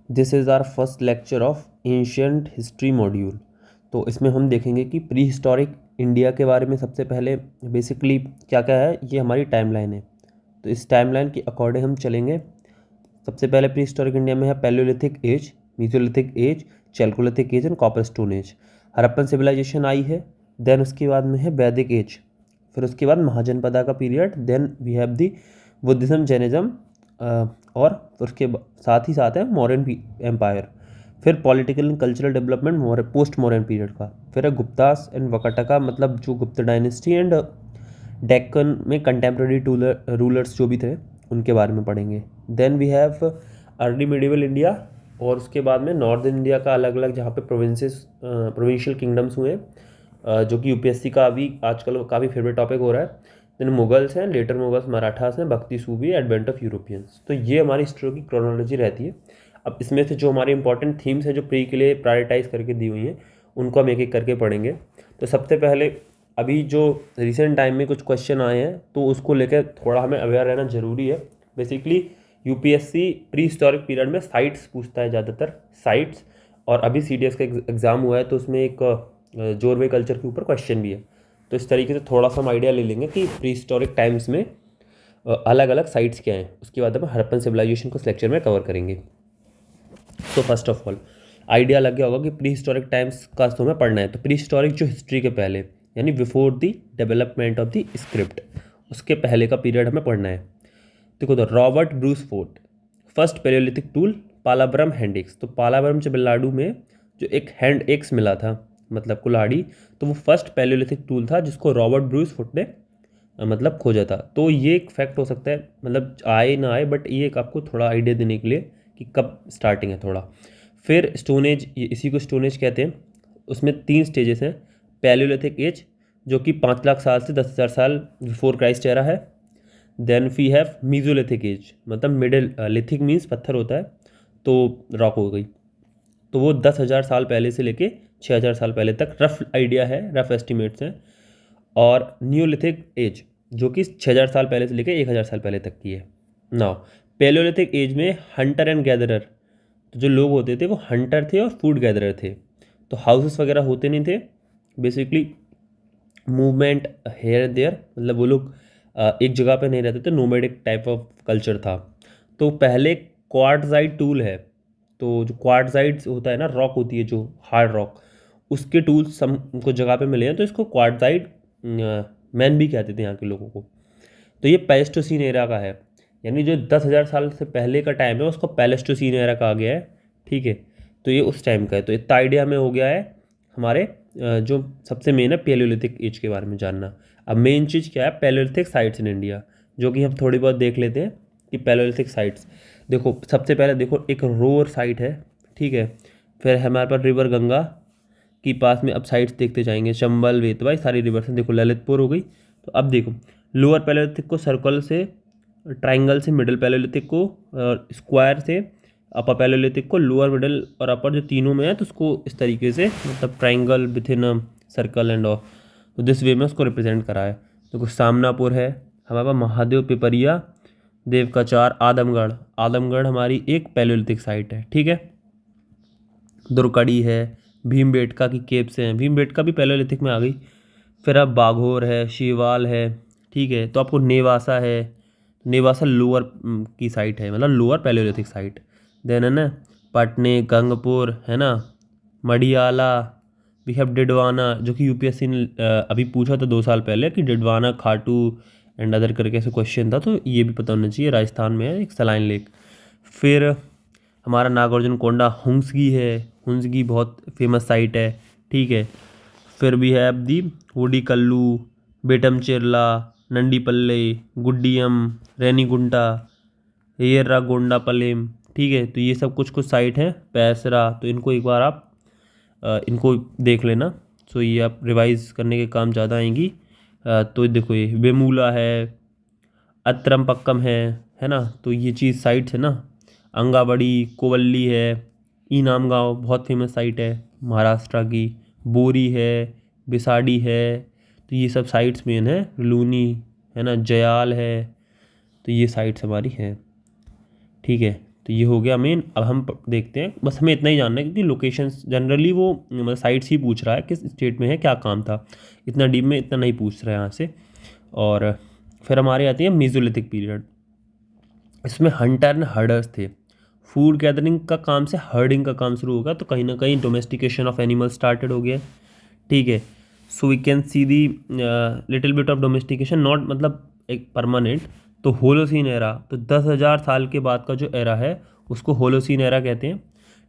This is our first lecture of ancient history module. तो इसमें हम देखेंगे कि प्री हिस्टोरिक इंडिया के बारे में सबसे पहले बेसिकली क्या क्या है, ये हमारी टाइमलाइन है। तो इस टाइमलाइन के अकॉर्डिंग हम चलेंगे। सबसे पहले प्री हिस्टोरिक इंडिया में है paleolithic age, mesolithic age, chalcolithic age and copper stone age. Harappan civilization आई है, देन उसके बाद में है वैदिक एज, फिर उसके बाद महाजनपदा का period, then we have the Buddhism, Jainism, और उसके साथ ही साथ है मौर्यन एम्पायर। फिर political and cultural development post modern period का। फिर है गुप्तास एंड वकटका, मतलब जो गुप्त डायनेस्टी, एंड डेक्कन में कंटेम्प्रेरी रूलर्स जो भी थे उनके बारे में पढ़ेंगे। Then we have early medieval India, और उसके बाद में नॉर्दर्न इंडिया का अलग अलग जहाँ पे प्रोविंशियल किंगडम्स हुए, जो कि यूपीएससी का अभी आजकल काफ़ी फेवरेट टॉपिक हो रहा है। देन मुगल्स हैं, लेटर मुगल्स, मराठास हैं, भक्ति सूबी, एडवेंट ऑफ यूरोपियंस। तो ये हमारी हिस्ट्री की क्रोनोलॉजी रहती है। अब इसमें से जो हमारे इंपॉर्टेंट थीम्स हैं जो प्री के लिए प्रायोरिटाइज करके दी हुई हैं, उनको हम एक एक करके पढ़ेंगे। तो सबसे पहले अभी जो रिसेंट टाइम में कुछ क्वेश्चन आए हैं तो उसको लेकर थोड़ा हमें अवेयर रहना ज़रूरी है। Basically UPSC pre historic period में साइट्स पूछता है ज़्यादातर, साइट्स। और अभी सीडीएस का एग्ज़ाम हुआ है तो उसमें एक जोरवे कल्चर के ऊपर क्वेश्चन भी है। तो इस तरीके से थोड़ा सा हम आइडिया ले लेंगे कि प्री हिस्टोरिक टाइम्स में अलग अलग साइट्स क्या हैं। उसके बाद हम हड़प्पन सिविलाइजेशन को इस लेक्चर में कवर करेंगे। तो फर्स्ट ऑफ ऑल आइडिया लग गया होगा कि प्री हिस्टोरिक टाइम्स का तो हमें पढ़ना है। तो प्री हिस्टोरिक जो हिस्ट्री के पहले, यानी before the development of the script, उसके पहले का पीरियड हमें पढ़ना है। देखो, तो Robert Bruce fort, first Palaeolithic tool, पालाब्रम hand axe. तो पालाब्रम तमिलनाडु में जो एक हैंड एक्स मिला था, मतलब कुल्हाड़ी, तो वो फर्स्ट पैलियोलिथिक टूल था जिसको रॉबर्ट ब्रूस फोर्ट ने मतलब खोजा था। तो ये एक फैक्ट हो सकता है, मतलब आए ना आए, बट ये एक आपको थोड़ा आइडिया देने के लिए कि कब स्टार्टिंग है थोड़ा। फिर स्टोन एज, इसी को स्टोन एज कहते हैं। उसमें 3 स्टेजेस हैं। पैलियोलिथिक एज जो कि 5 लाख साल से 10,000 साल बिफोर क्राइस्ट एरा है। Then we have Mesolithic age, मतलब मिडिल, लिथिक मीन्स पत्थर होता है, तो रॉक हो गई। तो वो 10,000 साल पहले से लेके 6,000 साल पहले तक रफ आइडिया है, रफ एस्टिमेट्स हैं। और न्यूलिथिक एज जो कि 6,000 साल पहले से लेके 1,000 साल पहले तक की है। नाउ पैलियोलिथिक एज में हंटर एंड गैदरर, तो जो लोग होते थे वो हंटर थे और फूड गैदरर थे। तो हाउसेस वगैरह होते नहीं थे, बेसिकली मूवमेंट हेयर देयर, मतलब वो लोग एक जगह पे नहीं रहते थे, नोमैडिक टाइप ऑफ कल्चर था। तो पहले क्वार्टजाइट टूल है, तो जो क्वार्टजाइट होता है ना, रॉक होती है जो हार्ड रॉक, उसके टूल्स हमको जगह पे मिले हैं, तो इसको क्वार्टजाइट मैन भी कहते थे यहाँ के लोगों को। तो ये पैलेस्टोसीन एरा का है, यानी जो 10,000 साल से पहले का टाइम है उसको पैलेस्टोसीन एरा कहा गया है। ठीक है, तो ये उस टाइम का है। तो इतना आइडिया हमें हो गया है हमारे जो सबसे मेन है पैलियोलिथिक एज के बारे में जानना। अब मेन चीज़ क्या है, पैलियोलिथिक साइट्स इन इंडिया, जो कि हम थोड़ी बहुत देख लेते हैं कि पैलियोलिथिक साइट्स। देखो, सबसे पहले देखो एक रोअर साइट है, ठीक है। फिर हमारे पास रिवर गंगा की पास में, अब साइट्स देखते जाएंगे, चंबल, वेतवा, ये सारी रिवर्स हैं। देखो ललितपुर हो गई। तो अब देखो, लोअर पैलियोलिथिक को सर्कल से, ट्राइंगल से, मिडिल पैलियोलिथिक को स्क्वायर से, अपर पैलियोलिथिक को लोअर, मिडिल और अपर जो तीनों में है तो उसको इस तरीके से, मतलब triangle with in circle end of, तो दिस वे में उसको रिप्रेजेंट करा है। देखो सामनापुर है हमारे पास, महादेव, पिपरिया, देवकाचार, आदमगढ़। आदमगढ़ हमारी एक पैलियोलिथिक साइट है, ठीक है। दुर्कड़ी है, भीमबेटका की केव्स हैं, भीमबेटका भी पैलियोलिथिक में आ गई। फिर अब बाघोर है, शिवाल है, ठीक है। तो आपको नेवासा है, नेवासा लोअर की साइट है, मतलब लोअर पैलियोलिथिक साइट। देन है ना पटने, गंगपुर है ना, मडियाला, वी हैव डिडवाना, जो कि यूपीएससी ने अभी पूछा था 2 साल पहले कि डिडवाना, खाटू एंड अदर करके ऐसे क्वेश्चन था, तो ये भी पता होना चाहिए। राजस्थान में है एक सलाइन लेक। फिर हमारा नागार्जुन कोंडा, हुंसगी है, हुंसगी बहुत फेमस साइट है, ठीक है। फिर भी है अब दी वुडिकल्लू, बेटमचेरला, नंडीपल्ले, गुड्डियम, रेनीगुंटा, येर्रागोंडापलेम, ठीक है। तो ये सब कुछ कुछ साइट हैं। पैसरा, तो इनको एक बार आप इनको देख लेना। सो ये आप रिवाइज करने के काम ज़्यादा आएंगी। तो देखो ये वेमूला है, अत्रमपक्कम है ना। तो ये चीज़ साइट्स है ना। अंगावड़ी, कोवल्ली है, ईनाम गाँव बहुत फेमस साइट है महाराष्ट्र की, बोरी है, बिसाड़ी है। तो ये सब साइट्स मेन है। लूनी है ना, जयाल है। तो ये साइट्स हमारी हैं, ठीक है। तो ये हो गया मेन। अब हम देखते हैं, बस हमें इतना ही जानना है क्योंकि लोकेशंस जनरली वो मतलब साइट्स ही पूछ रहा है किस स्टेट में है, क्या काम था, इतना डीप में इतना नहीं पूछ रहा है यहाँ से। और फिर हमारे आती है मीजोलिथिक पीरियड। इसमें हंटर एंड हर्डर्स थे। फूड गैदरिंग का काम से हर्डिंग का काम शुरू होगा, तो कहीं ना कहीं डोमेस्टिकेशन ऑफ एनिमल स्टार्टेड हो गया। ठीक है, so we can see the little bit of domestication, not मतलब एक परमानेंट। तो होलोसीन एरा, तो 10,000 साल के बाद का जो एरा है उसको होलोसीन एरा कहते हैं।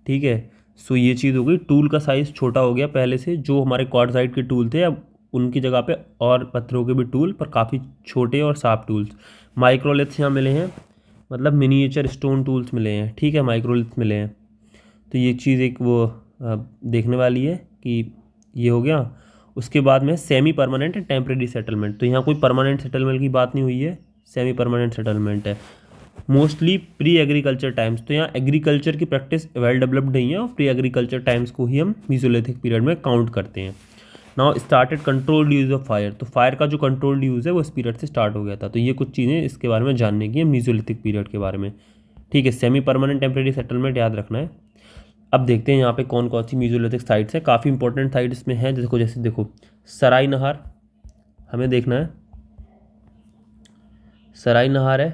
ठीक है, सो ये चीज़ हो गई। टूल का साइज़ छोटा हो गया पहले से, जो हमारे क्वार्टजाइट के टूल थे अब उनकी जगह पे और पत्थरों के भी टूल, पर काफ़ी छोटे और साफ टूल्स। माइक्रोलिथ्स यहाँ मिले हैं, मतलब मिनिएचर स्टोन टूल्स मिले हैं। ठीक है, माइक्रोलिथ्स मिले हैं। तो ये चीज़ एक वो देखने वाली है कि ये हो गया। उसके बाद में semi permanent and temporary settlement. तो यहाँ कोई परमानेंट सेटलमेंट की बात नहीं हुई है, सेमी परमानेंट सेटलमेंट है। मोस्टली प्री एग्रीकल्चर टाइम्स, तो यहाँ एग्रीकल्चर की प्रैक्टिस वेल डेवलप्ड नहीं है और प्री एग्रीकल्चर टाइम्स को ही हम मीसोलिथिक पीरियड में काउंट करते हैं। Now started controlled use of fire, तो फायर का जो कंट्रोल्ड यूज़ है वो इस पीरियड से स्टार्ट हो गया था। तो ये कुछ चीज़ें इसके बारे में जानने की है मीसोलिथिक पीरियड के बारे में। ठीक है, सेमी परमानेंट टेम्परेरी सेटलमेंट याद रखना है। अब देखते हैं यहाँ पे कौन कौन सी मीसोलिथिक साइट्स हैं। काफ़ी इंपॉर्टेंट साइट्स इसमें हैं, जैसे देखो सराय नहार हमें देखना है, सराय नहार है।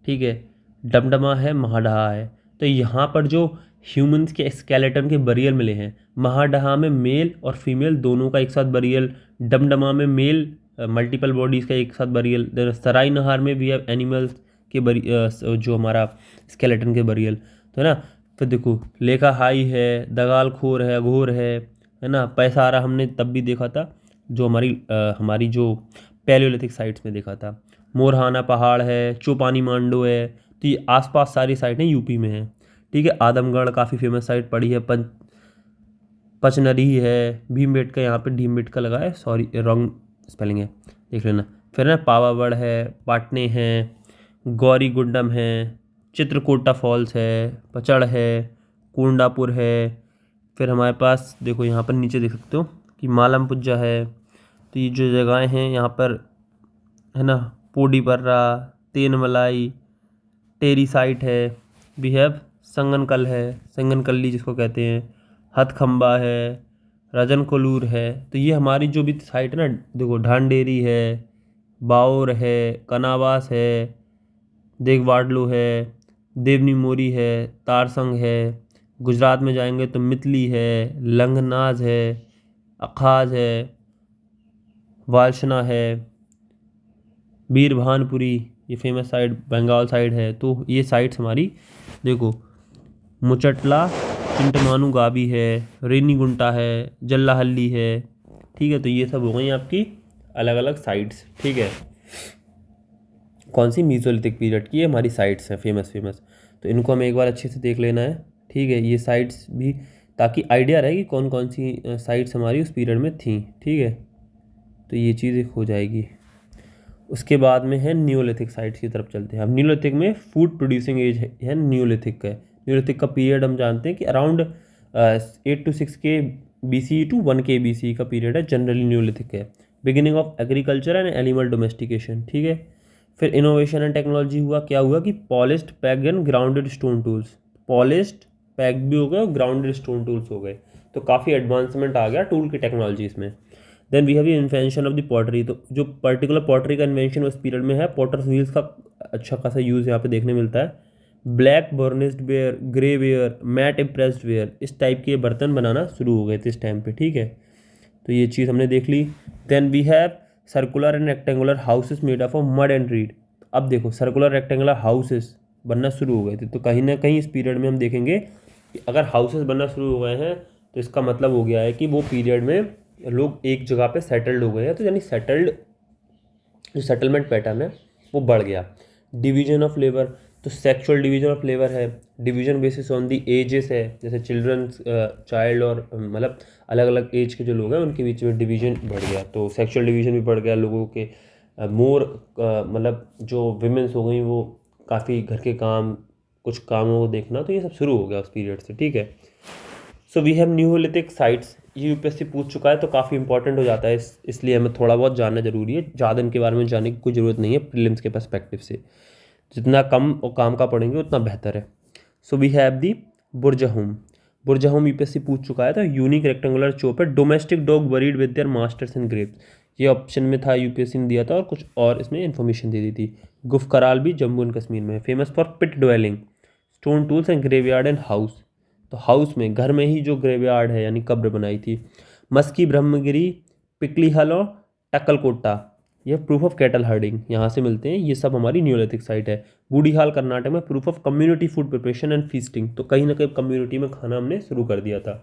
ठीक है, डमडमा है, महाडहा है। तो यहाँ पर जो ह्यूमंस के स्केलेटन के बरियल मिले हैं, महाडहा में मेल और फीमेल दोनों का एक साथ बरियल, डमडमा में मेल मल्टीपल बॉडीज़ का एक साथ बरियल, सराय नहार में भी है एनिमल्स के जो हमारा स्केलेटन के बरियल, तो है ना। फिर देखो लेखा हाई है, दगाल खोर है, अघोर है ना। पैसारा हमने तब भी देखा था, जो हमारी जो पैलियोलिथिक साइट्स में देखा था। मोरहाना पहाड़ है, चौपानी मांडो है। तो ये आसपास सारी साइटें यूपी में हैं। ठीक है, आदमगढ़ काफ़ी फेमस साइट पड़ी है, पचनरी है, भीमबेटका, यहाँ पे भीमबेटका लगा है, सॉरी रॉन्ग स्पेलिंग है, देख लेना। फिर ना पावागढ़ है, पाटने हैं, गौरी गुंडम है, चित्रकोटा फॉल्स है, पचड़ है, कोंडापुर है। फिर हमारे पास देखो यहाँ पर नीचे देख सकते हो कि मालम पुज्जा है। तो ये जो जगहें हैं यहाँ पर है ना, पोडी पर्रा, तेनमलाई, टेरी साइट है, वी हैव संगनकल है, संगनकल्ली जिसको कहते हैं, हथखम्बा है, रजन कोलूर है। तो ये हमारी जो भी साइट है ना, देखो ढांडेरी है, बाउर है, कनावास है, देगवाडलो है, देवनी मोरी है, तारसंग है। गुजरात में जाएंगे तो मितली है, लंगनाज है, अखाज है, वालशना है, बीरभानपुरी, ये फेमस साइड बंगाल साइड है। तो ये साइट्स हमारी देखो, मुचटला, चिंटमानू गाबी है, रेनीगुंटा है, जल्लाहल्ली है। ठीक है, तो ये सब हो गई आपकी अलग अलग साइट्स। ठीक है, कौन सी मीसोलिथिक पीरियड की हमारी साइट्स हैं फेमस। तो इनको हमें एक बार अच्छे से देख लेना है। ठीक है, ये साइट्स भी, ताकि आइडिया रहे कि कौन कौन सी साइट्स हमारी उस पीरियड में थी। ठीक है, तो ये चीज़ एक हो जाएगी। उसके बाद में है न्यूलिथिक साइट्स की तरफ चलते हैं। अब न्यूलिथिक में फूड प्रोड्यूसिंग एज है न्यूलिथिक का। न्यूलिथिक का पीरियड हम जानते हैं कि अराउंड 8 to 6 के BCE to 1 के BCE का पीरियड है, जनरली न्यूलिथिक है। Beginning of agriculture and animal domestication. ठीक है, फिर इनोवेशन एंड टेक्नोलॉजी हुआ। क्या हुआ कि polished peg and grounded stone tools, polished peg भी हो गए और ग्राउंडेड स्टोन टूल्स हो गए। तो काफ़ी एडवांसमेंट आ गया टूल की टेक्नोलॉजीज में। Then we have invention of the pottery. तो जो पर्टिकुलर पॉटरी का इन्वेंशन उस पीरियड में है, पॉटर्स व्हील्स का अच्छा खासा यूज़ यहाँ पे देखने मिलता है। Black burnished ware, grey ware, mat impressed ware, इस टाइप के बर्तन बनाना शुरू हो गए थे इस टाइम पे। ठीक है, तो ये चीज़ हमने देख ली। Then we have circular and rectangular houses made of mud and reed. अब देखो सर्कुलर रेक्टेंगुलर हाउसेस बनना शुरू हो गए थे। तो कहीं ना कहीं इस पीरियड में हम देखेंगे कि अगर हाउसेस बनना शुरू हो गए हैं तो इसका मतलब हो गया है कि वो पीरियड में लोग एक जगह पे सेटल्ड हो गए हैं। तो यानी सेटल्ड जो सेटलमेंट पैटर्न है वो बढ़ गया। डिवीजन ऑफ लेबर, तो सेक्सुअल डिवीजन ऑफ लेबर है, division basis on the ages है, जैसे चिल्ड्रन, चाइल्ड और मतलब अलग अलग एज के जो लोग हैं उनके बीच में डिवीजन बढ़ गया। तो सेक्सुअल डिवीजन भी बढ़ गया लोगों के। मोर मतलब जो विमेंस हो गई वो काफ़ी घर के काम, कुछ कामों को देखना, तो ये सब शुरू हो गया उस पीरियड से। ठीक है, so we have Neolithic sites. ये यूपीएससी पूछ चुका है तो काफ़ी इंपॉर्टेंट हो जाता है, इसलिए हमें थोड़ा बहुत जानना जरूरी है। ज़्यादा इनके बारे में जानने की कोई ज़रूरत नहीं है प्रीलिम्स के पर्सपेक्टिव से। जितना कम और काम का पढ़ेंगे उतना बेहतर है। So we have the Burzahom. Burzahom UPSC पूछ चुका है, तो यूनिक रेक्टेंगुलर चोप है, domestic dog buried with their masters and grapes, ये ऑप्शन में था, यूपीएससी ने दिया था, और कुछ और इसमें इन्फॉर्मेशन दे दी थी। गुफकराल भी जम्मू एंड कश्मीर में है, famous for pit dwelling, stone tools and graveyard and house, तो हाउस में घर में ही जो ग्रेवयार्ड है यानी कब्र बनाई थी। मस्की, ब्रह्मगिरी, पिकली हल और टक्कलकोटा, ये प्रूफ ऑफ कैटल हर्डिंग यहाँ से मिलते हैं, ये सब हमारी न्यूलिथिक साइट है। बूढ़ी हाल कर्नाटक में proof of community food preparation and feasting, तो कहीं ना कहीं कम्युनिटी में खाना हमने शुरू कर दिया था।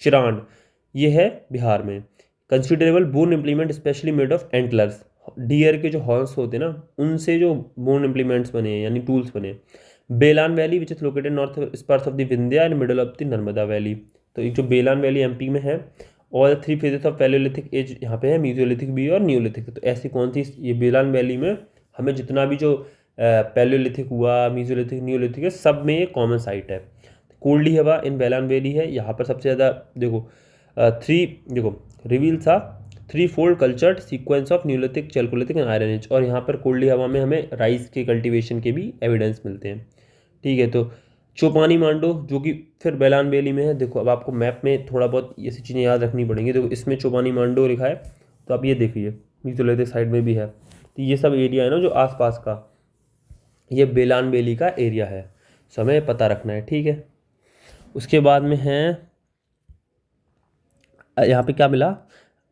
चिरांड, ये है बिहार में। Considerable bone implement specially made of antlers, deer के जो हॉर्न्स होते हैं ना उनसे जो बोन इम्प्लीमेंट्स बने हैं यानी टूल्स बने। Belan valley which is located north spurs of the Vindhya and middle of the Narmada valley, तो एक जो बेलान वैली एमपी में है, और 3 फेजेस ऑफ पैलियोलिथिक एज यहाँ पे है, मीजोलिथिक भी और न्यूलिथिक, तो ऐसी कौन सी, ये बेलान वैली में हमें जितना भी जो पैलियोलिथिक हुआ, मीजोलिथिक, न्यूलिथिक है, सब में ये कॉमन साइट है। कोल्डी हवा इन बेलान वैली है, यहाँ पर सबसे ज़्यादा देखो रिवील था 3 fold cultured sequence of Neolithic, chalcolithic and iron age, और यहाँ पर कोल्डी हवा में हमें राइस के कल्टीवेशन के भी एविडेंस मिलते हैं। ठीक है, तो चौपानी मांडो जो कि फिर बेलान वैली में है, देखो अब आपको मैप में थोड़ा बहुत ऐसी चीज़ें याद रखनी पड़ेंगी, देखो इसमें चौपानी मांडो लिखा है, तो आप ये देखिए मीजोलिथिक साइड में भी है, तो ये सब एरिया है ना जो आसपास का, ये बेलान वैली का एरिया है, सो हमें पता रखना है। ठीक है, उसके बाद में है यहाँ पे क्या मिला,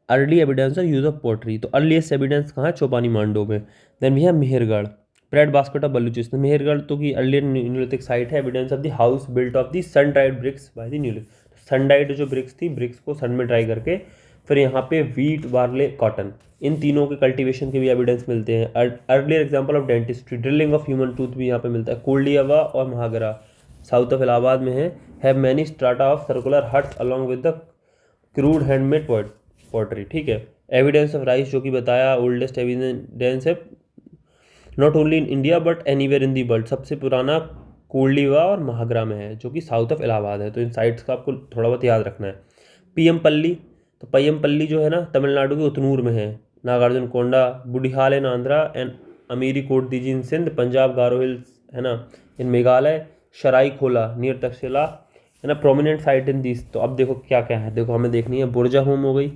early evidence of use of pottery, तो अर्लीस्ट एविडेंस कहाँ है, चौपानी मांडो में। देन वी है Mehrgarh, bread basket of Balochistan, Mehrgarh तो की अर्लियर न्यूलिथिक साइट है, evidence of the house built of the sun dried bricks by the Neolithic, sun dried जो bricks थी, ब्रिक्स को सन में ड्राई करके फिर यहाँ पे वीट, बार्ले, कॉटन, इन तीनों के कल्टीवेशन के भी एविडेंस मिलते हैं। Earlier example of dentistry, drilling of human tooth भी यहाँ पे मिलता है। कोल्डियावा और महागरा साउथ ऑफ इलाहाबाद में है, have many strata of circular huts along with the crude handmade pottery. ठीक है, एविडेंस ऑफ राइस जो कि बताया, ओल्डेस्ट एविडेंस है not only in India but anywhere in the world, सबसे पुराना कोल्डिवा और महागरा में है जो कि साउथ ऑफ इलाहाबाद है, तो इन साइट्स का आपको थोड़ा बहुत याद रखना है। पीएमपल्ली, तो पय्यमपल्ली जो है ना तमिलनाडु के उतनूर में है। नागार्जुन कोंडा, बुढ़िहाल इन आंध्रा एंड अमीरी कोट दीजी इन सिंध, पंजाब गारो हिल्स है ना इन मेघालय, शराई खोला नियर तक्षशिला है ना, प्रोमिनेंट साइट इन दिस। तो अब देखो क्या क्या है, देखो हमें देखनी है, बुरजाहोम हो गई,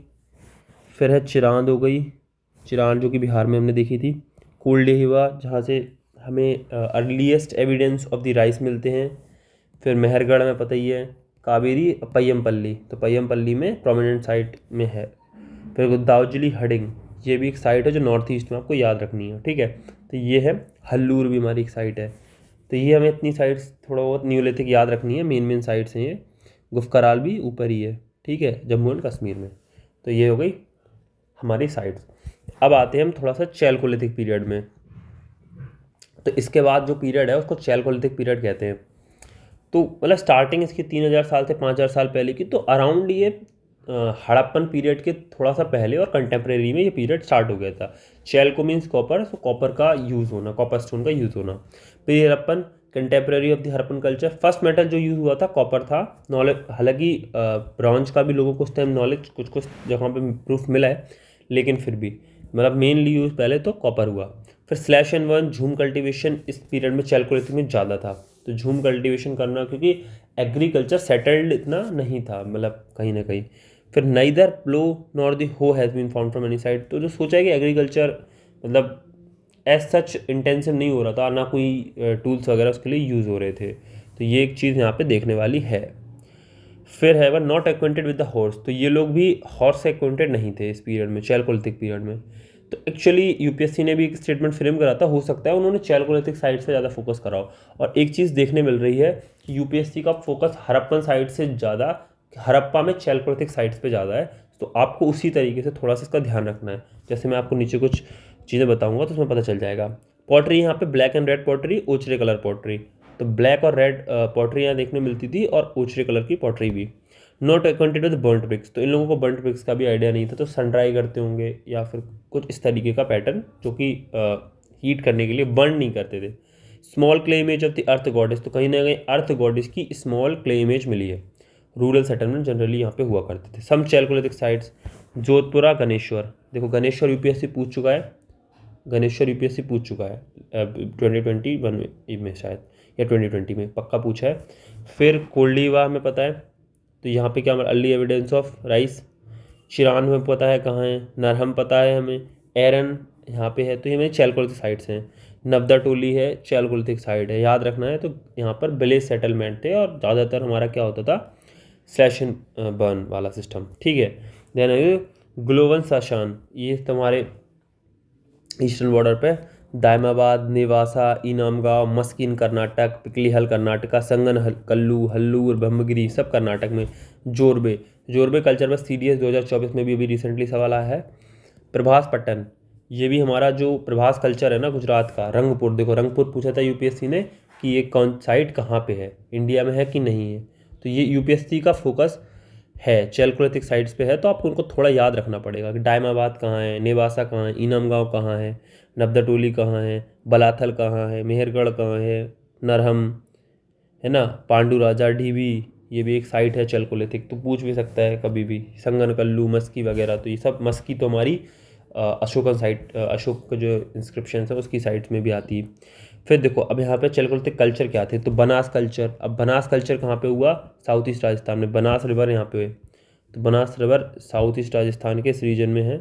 फिर है चिरांद हो गई, चिरांद जो कि बिहार में हमने देखी थी, कोल्डेहिवा जहाँ से हमें earliest evidence of the rice मिलते हैं, फिर मेहरगढ़ में पता ही है, कावेरी, पय्यमपल्ली, तो पय्यमपल्ली में प्रोमिनेंट साइट में है, फिर दावजली हडिंग, ये भी एक साइट है जो नॉर्थ ईस्ट में आपको याद रखनी है। ठीक है, तो ये है हल्लूर भी हमारी एक साइट है, तो ये हमें इतनी साइट्स थोड़ा बहुत न्यूलिथिक याद रखनी है, मेन साइट्स हैं ये। गुफकराल भी ऊपर ही है, ठीक है, जम्मू एंड कश्मीर में। तो ये हो गई हमारी साइट्स। अब आते हैं हम थोड़ा सा चैल्कोलिथिक पीरियड में, तो इसके बाद जो पीरियड है उसको चैल्कोलिथिक पीरियड कहते हैं। तो मतलब स्टार्टिंग इसकी 3000 साल से 5000 साल पहले की, तो अराउंड ये हड़प्पन पीरियड के थोड़ा सा पहले और कंटेम्प्रेरी में ये पीरियड स्टार्ट हो गया था। चैल्को मीन्स कॉपर, तो कॉपर का यूज़ होना, कॉपर स्टोन का यूज़ होना। फिर Harappan, contemporary of the Harappan culture, first metal जो यूज़ हुआ था कॉपर था। नॉलेज, हालांकि ब्रॉन्ज का भी लोगों को उस टाइम नॉलेज कुछ कुछ जगहों पे प्रूफ मिला है, लेकिन फिर भी मतलब मेनली यूज़ पहले तो कॉपर हुआ। फिर स्लैश एंड वन झूम कल्टीवेशन इस पीरियड में चैल्कोलिथिक में ज़्यादा था, तो झूम कल्टीवेशन करना, क्योंकि एग्रीकल्चर सेटल्ड इतना नहीं था मतलब कहीं ना कहीं। फिर neither plough nor the hoe has been found from any side, तो जो सोचा है कि एग्रीकल्चर मतलब एज सच इंटेंसिव नहीं हो रहा था, ना कोई टूल्स वगैरह उसके लिए यूज़ हो रहे थे, तो ये एक चीज़ यहाँ पे देखने वाली है। फिर है वह not acquainted with the horse, तो ये लोग भी हॉर्स से एक्वेंटेड नहीं थे इस पीरियड में, चैल्कोलिथिक पीरियड में। तो एक्चुअली यूपीएससी ने भी एक स्टेटमेंट फ्रेम करा था, हो सकता है उन्होंने चैल्कोलिथिक साइट से ज़्यादा फोकस करा हो। और एक चीज़ देखने मिल रही है कि यूपीएससी का फोकस हड़प्पन साइट से ज़्यादा, हड़प्पा में चैल्कोलिथिक साइट्स पे ज़्यादा है, तो आपको उसी तरीके से थोड़ा सा इसका ध्यान रखना है। जैसे मैं आपको नीचे कुछ चीज़ें बताऊँगा तो उसमें पता चल जाएगा। पॉटरी यहाँ पे black and red pottery, ochre colour pottery, तो ब्लैक और रेड पॉटरी यहाँ देखने मिलती थी, और ओचरे कलर की पॉटरी भी। Not acquainted with burnt bricks, तो इन लोगों को बर्न्ट ब्रिक्स का भी आइडिया नहीं था, तो सन ड्राई करते होंगे या फिर कुछ इस तरीके का पैटर्न जो कि हीट करने के लिए बर्न नहीं करते थे। Small clay image of the earth goddess, तो कहीं ना कहीं अर्थ गॉडेस की स्मॉल क्ले इमेज मिली है। रूरल सेटलमेंट जनरली यहाँ पे हुआ करते थे। सम चैल्कोलिथिक साइट्स, जोधपुरा, गणेश्वर, देखो गणेश्वर यूपीएससी पूछ चुका है, गणेश्वर यूपीएससी पूछ चुका है 2021 में शायद, या 2020 में पक्का पूछा है। फिर कोल्डीवा हमें पता है, तो यहाँ पे क्या हमारा early evidence of rice. Sheeran हमें पता है कहाँ है, नरहम पता है हमें, एरन यहाँ पे है, तो ये मेरी चैलकोलिथिक साइट्स हैं। नब्दा टोली है, चैलकोलिथिक साइट है, याद रखना है। तो यहाँ पर विलेज सेटलमेंट थे और ज़्यादातर हमारा क्या होता था, स्लैश एंड बर्न वाला सिस्टम, ठीक है। देन ग्लोवन साशान, ये तुम्हारे ईस्टर्न बॉर्डर पे दायमाबाद, नेवासा, इनामगांव, मस्किन कर्नाटक, पिकलीहल कर्नाटका, संगन कल्लू, हल्लूर, ब्रह्मगिरी सब कर्नाटक में। जोरबे, जोरबे कल्चर में CDS 2024 में भी अभी रिसेंटली सवाल आया है। प्रभास पट्टन, ये भी हमारा जो प्रभास कल्चर है ना गुजरात का। रंगपुर, देखो रंगपुर पूछा था UPSC ने कि ये कौन साइट कहाँ पे है, इंडिया में है कि नहीं है, तो ये UPSC का फोकस है, चैलकोलिथिक साइट्स पे है, तो आपको उनको थोड़ा याद रखना पड़ेगा कि दायमाबाद कहाँ है, नेवासा कहाँ है, इनामगांव कहाँ है, नब्दाटोली कहाँ है, बलाथल कहाँ है, मेहरगढ़ कहाँ है, नरहम है ना, पांडु राजा ढीबी, ये भी एक साइट है चैलकोलिथिक, तो पूछ भी सकता है कभी भी। संगनकल्लू, मस्की वगैरह, तो ये सब, मस्की तो हमारी अशोकन साइट, अशोक का जो इंस्क्रिप्शन है उसकी साइट्स में भी आती है। फिर देखो अब यहाँ पे चैलकोलिथिक कल्चर क्या थे, तो बनास कल्चर। अब बनास कल्चर कहाँ पे हुआ, साउथ ईस्ट राजस्थान में, बनास रिवर यहाँ पे है, तो Banas river south east Rajasthan के इस रीजन में है,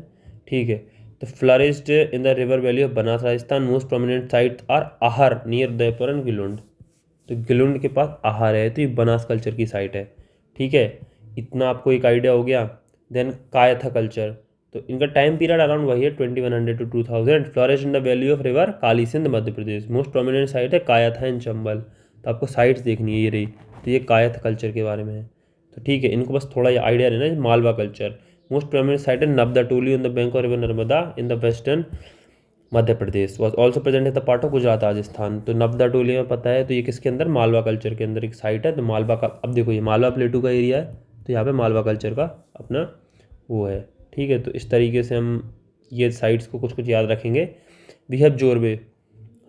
ठीक है। तो flourished in the river valley of Banas Rajasthan, most prominent site are Ahar near Udaipur and Gilund, तो गिलुंड के पास आहर है, तो ये बनास कल्चर की साइट है, ठीक है। इतना आपको एक आइडिया हो गया। देन कायथा कल्चर, तो इनका टाइम पीरियड अराउंड वही है 2100 to 2000। Flourish in the valley of river Kali Sindh Madhya Pradesh, most prominent site है कायथा इन चंबल, तो आपको साइट्स देखनी है ये रही, तो ये कायथ कल्चर के बारे में है, तो ठीक है। इनको बस थोड़ा आइडिया रहना। Malwa culture, most prominent site है Navdatoli on the bank of river Narmada in the western Madhya Pradesh, was also present in the part of Gujarat Rajasthan. तो नब्दा टोली में पता है, तो ये किसके अंदर, मालवा कल्चर के अंदर एक साइट है। तो मालवा का, अब देखो ये मालवा प्लेटू का एरिया है, तो यहाँ पे मालवा कल्चर का अपना वो है, ठीक है। तो इस तरीके से हम ये साइट्स को कुछ कुछ याद रखेंगे। वी हैव जोरबे,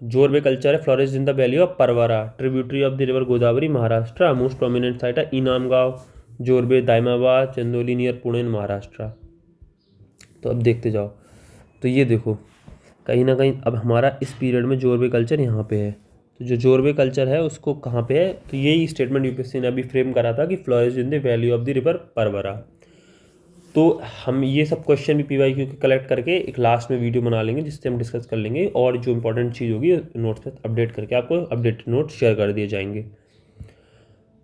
जोरबे कल्चर है flourish in the valley of Pravara, tributary of the river Godavari, Maharashtra. Most prominent site है इनामगांव, जोरबे, दायमाबाद, चंदोली नियर पुणे इन महाराष्ट्र। तो अब देखते जाओ, तो ये देखो कहीं ना कहीं अब हमारा इस पीरियड में जोरबे कल्चर यहाँ पे है, तो जो जोरबे कल्चर है उसको कहाँ पे है, तो यही स्टेटमेंट UPSC ने अभी फ्रेम करा था कि flourish in the valley of the river Pravara. तो हम ये सब क्वेश्चन भी PYQ के कलेक्ट करके एक लास्ट में वीडियो बना लेंगे जिससे हम डिस्कस कर लेंगे, और जो इंपॉर्टेंट चीज़ होगी नोट्स में अपडेट करके आपको अपडेटेड नोट्स शेयर कर दिए जाएंगे।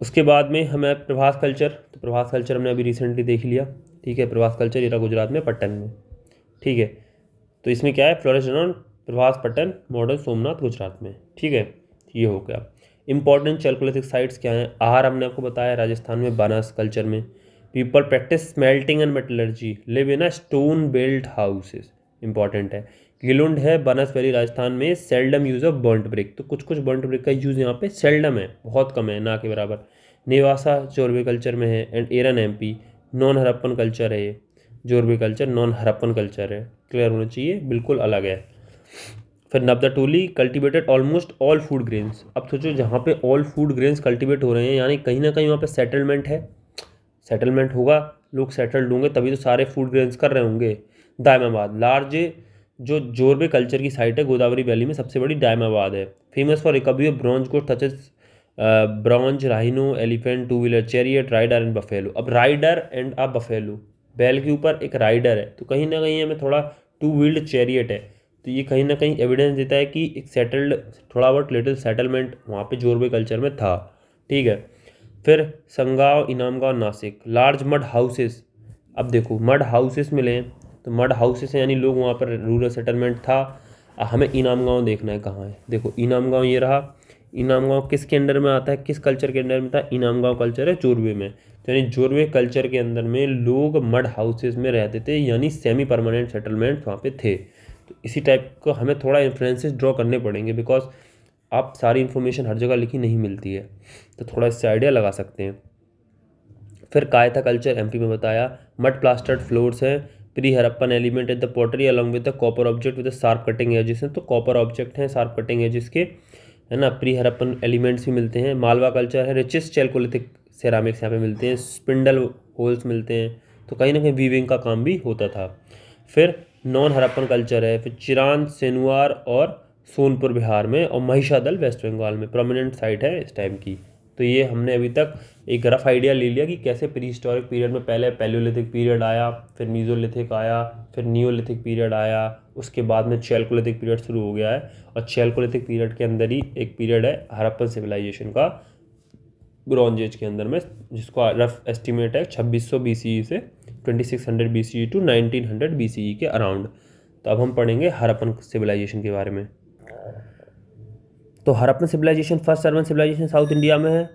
उसके बाद में हमें प्रभास कल्चर, तो प्रभास कल्चर हमने अभी रिसेंटली देख लिया, ठीक है। प्रभास कल्चर ये रहा गुजरात में, पट्टन में, ठीक है। तो इसमें क्या है, flourish on Prabhas Pattan, modern Somnath Gujarat में, ठीक है। ये हो गया। इंपॉर्टेंट चैलकोलिथिक साइट्स क्या हैं, आहार हमने आपको बताया राजस्थान में बनास कल्चर में। People practice smelting and metallurgy, live in a stone built houses, important है। गिलुंड है बनस वैली राजस्थान में, seldom use of burnt brick, तो कुछ कुछ बर्न्ट ब्रिक का यूज़ यहाँ पे सेल्डम है, बहुत कम है, ना के बराबर। नेवासा जोरबे कल्चर में है, and Eran MP non Harappan culture है, ये Jorwe culture non Harappan culture है, क्लियर होना चाहिए, बिल्कुल अलग है। फिर Navdatoli cultivated almost all food grains, अब सोचो जहाँ पे ऑल फूड ग्रेन्स कल्टिवेट हो रहे हैं, यानी कहीं ना कहीं वहाँ पे सेटलमेंट है, सेटलमेंट होगा, लोग सेटल्ड होंगे तभी तो सारे फूड ग्रेन्स कर रहे होंगे। दायमाबाद, लार्ज जो जोरबे कल्चर की साइट है गोदावरी वैली में सबसे बड़ी दायमाबाद है। Famous for recovery of bronze goat such as bronze, rhino, elephant, two wheeler, chariot, rider and buffalo. अब राइडर एंड अ बफेलो, बैल के ऊपर एक राइडर है, तो कहीं ना कहीं हमें थोड़ा टू व्हील्ड चैरियट है, तो ये कहीं ना कहीं एविडेंस देता है कि एक सेटल्ड, थोड़ा बहुत लिटिल सेटलमेंट वहाँ पे जोरबे कल्चर में था, ठीक है। फिर Songaon, Inamgaon, Nashik, large mud houses, अब देखो मड हाउसेस मिले, तो मड हाउसेस यानी लोग वहाँ पर रूरल सेटलमेंट था। हमें इनामगांव देखना है कहाँ है, देखो इनामगांव ये रहा। इनामगांव किसके अंडर में आता है, किस कल्चर के अंडर में था, इनामगांव कल्चर है जोरबे में, तो यानी जोरबे कल्चर के अंदर में लोग मड हाउसेस में रहते थे, यानी सेमी परमानेंट सेटलमेंट वहाँ पे थे। तो इसी टाइप को हमें थोड़ा इन्फ्लुएंसेस ड्रॉ करने पड़ेंगे, बिकॉज आप सारी इन्फॉर्मेशन हर जगह लिखी नहीं मिलती है, तो थोड़ा इससे आइडिया लगा सकते हैं। फिर कायथा कल्चर MP में बताया, मड प्लास्टर्ड फ्लोर्स है, pre Harappan element in the pottery along with the copper object with sharp cutting edges हैं, तो कॉपर ऑब्जेक्ट हैं शार्प कटिंग एजेस के, है ना। प्री हरप्पन एलिमेंट्स भी मिलते हैं। मालवा कल्चर है, रिचेस्ट चैलकोलिथिक सेरामिक्स यहाँ पे मिलते हैं, स्पिंडल होल्स मिलते हैं, तो कहीं ना कहीं वीविंग का काम भी होता था। फिर नॉन हरप्पन कल्चर है, फिर चिरान, सेनुआर और सोनपुर बिहार में और महिषादल वेस्ट बंगाल में प्रोमिनेंट साइट है इस टाइम की। तो ये हमने अभी तक एक रफ आइडिया ले लिया कि कैसे प्री हिस्टोरिक पीरियड में पहले पैलियोलिथिक पीरियड आया, फिर मीजोलिथिक आया, फिर नियोलिथिक पीरियड आया, उसके बाद में चैल्कोलिथिक पीरियड शुरू हो गया है। और चैल्कोलिथिक पीरियड के अंदर ही एक पीरियड है हड़प्पन सिविलाइजेशन का ब्रॉन्ज एज के अंदर में, जिसका रफ एस्टिमेट है 2600 BCE से 2600 BCE टू 1900 BCE के अराउंड। तो अब हम पढ़ेंगे हड़प्पन सिविलाइजेशन के बारे में। तो Harappan civilisation first urban civilisation south India में है।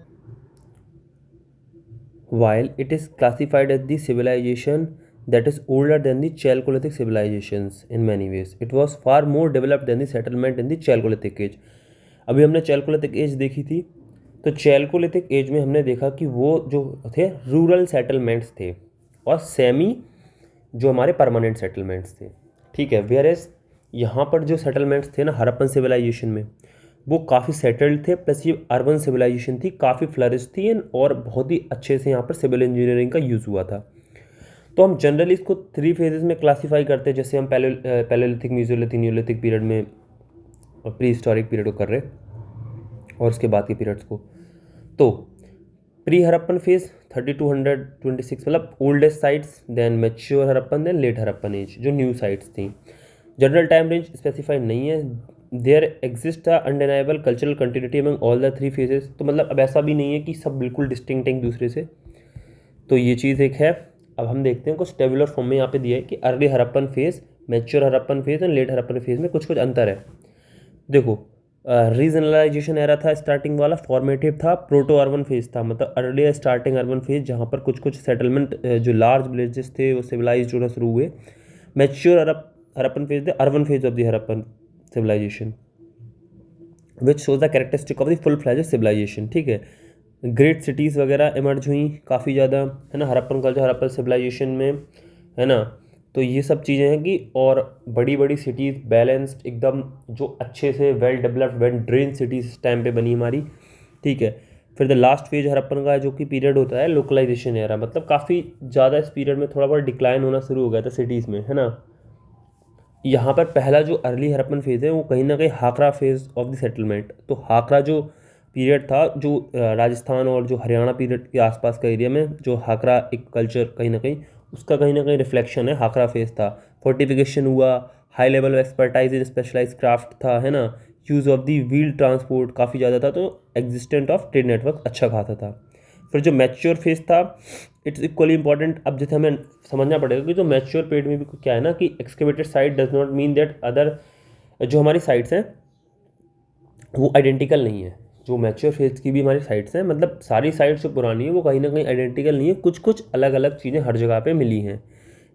While it is classified as the civilisation that is older than the Chalcolithic civilizations in many ways. It was far more developed than the settlement in the Chalcolithic age. अभी हमने Chalcolithic age देखी थी, तो Chalcolithic age में हमने देखा कि वो जो थे रूरल सेटलमेंट्स थे और सेमी जो हमारे परमानेंट सेटलमेंट्स थे, ठीक है। वेयर एज यहाँ पर जो सेटलमेंट्स थे ना हड़प्पन सिविलाइजेशन में, वो काफ़ी सेटल्ड थे, प्लस ये अर्बन सिविलाइजेशन थी, काफ़ी फ्लरिश थी और बहुत ही अच्छे से यहाँ पर सिविल इंजीनियरिंग का यूज़ हुआ था। तो हम जनरली इसको 3 फेजेस में क्लासीफाई करते हैं, जैसे हम पैलेलिथिक, मीजोलिथिक, नियोलिथिक पीरियड में और प्री हिस्टोरिक पीरियड को कर रहे हैं और उसके बाद के पीरियड्स को। तो प्री हड़प्पन फेज 3226 मतलब oldest sites, then mature Harappan, then late Harappan age जो न्यू साइट्स थी। जनरल टाइम रेंज स्पेसिफाइड नहीं है। There exist a undeniable cultural continuity among all the 3 phases. तो मतलब अब ऐसा भी नहीं है कि सब बिल्कुल डिस्टिंक्ट हैं एक दूसरे से, तो ये चीज़ एक है। अब हम देखते हैं कुछ टेबुलर फॉर्म में यहाँ पे दिया है कि early Harappan phase, mature Harappan phase and let Harappan phase में कुछ कुछ अंतर है। देखो रीजनलाइजेशन एरा था स्टार्टिंग वाला, फॉर्मेटिव था, प्रोटो अर्बन फेज था, मतलब अर्ली स्टार्टिंग अर्बन फेज जहाँ पर कुछ कुछ सेटलमेंट जो लार्ज विलेजेस थे वो सिविलाइज होना शुरू हुए। मैच्योर हड़प्पन फेज थे urban phase of the Harappan civilisation which shows the characteristic of the full fledged civilisation, ठीक है। ग्रेट सिटीज़ वगैरह इमर्ज हुई काफ़ी ज़्यादा, है ना, हड़प्पन कल्चर हड़प्पन सिविलाइजेशन में, है ना। तो ये सब चीज़ें हैं कि और बड़ी बड़ी सिटीज़ बैलेंस्ड एकदम जो अच्छे से well developed well drain cities इस टाइम पे बनी हमारी, ठीक है। फिर द लास्ट फेज हड़प्पन का जो कि पीरियड होता है लोकलाइजेशन एरा, मतलब काफ़ी ज़्यादा इस पीरियड में थोड़ा बहुत डिक्लाइन होना शुरू हो गया था सिटीज़ में, है ना। यहाँ पर पहला जो अर्ली हड़प्पन फेज़ है वो कहीं ना कहीं हाकरा फेज़ ऑफ द सेटलमेंट। तो हाकरा जो पीरियड था, जो राजस्थान और जो हरियाणा पीरियड के आसपास का एरिया में जो हाकरा एक कल्चर कहीं ना कहीं रिफ्लेक्शन है, हाकरा फेज़ था। फोर्टिफिकेशन हुआ, high level of expertise in specialise craft था, है ना। Use of the wheel transport काफ़ी ज़्यादा था, तो एग्जिस्टेंट ऑफ ट्रेड नेटवर्क अच्छा खासा था। फिर जो मैच्योर फेज था इट्स इक्वली इंपॉर्टेंट। अब जैसे हमें समझना पड़ेगा कि जो मैच्योर पीरियड में भी क्या है ना कि excavated site does not mean that other जो हमारी साइट्स हैं वो आइडेंटिकल नहीं है। जो मैच्योर फेज की भी हमारी साइट्स हैं, मतलब सारी साइट्स जो पुरानी है वो कहीं ना कहीं आइडेंटिकल नहीं है, कुछ कुछ अलग अलग चीज़ें हर जगह पे मिली हैं,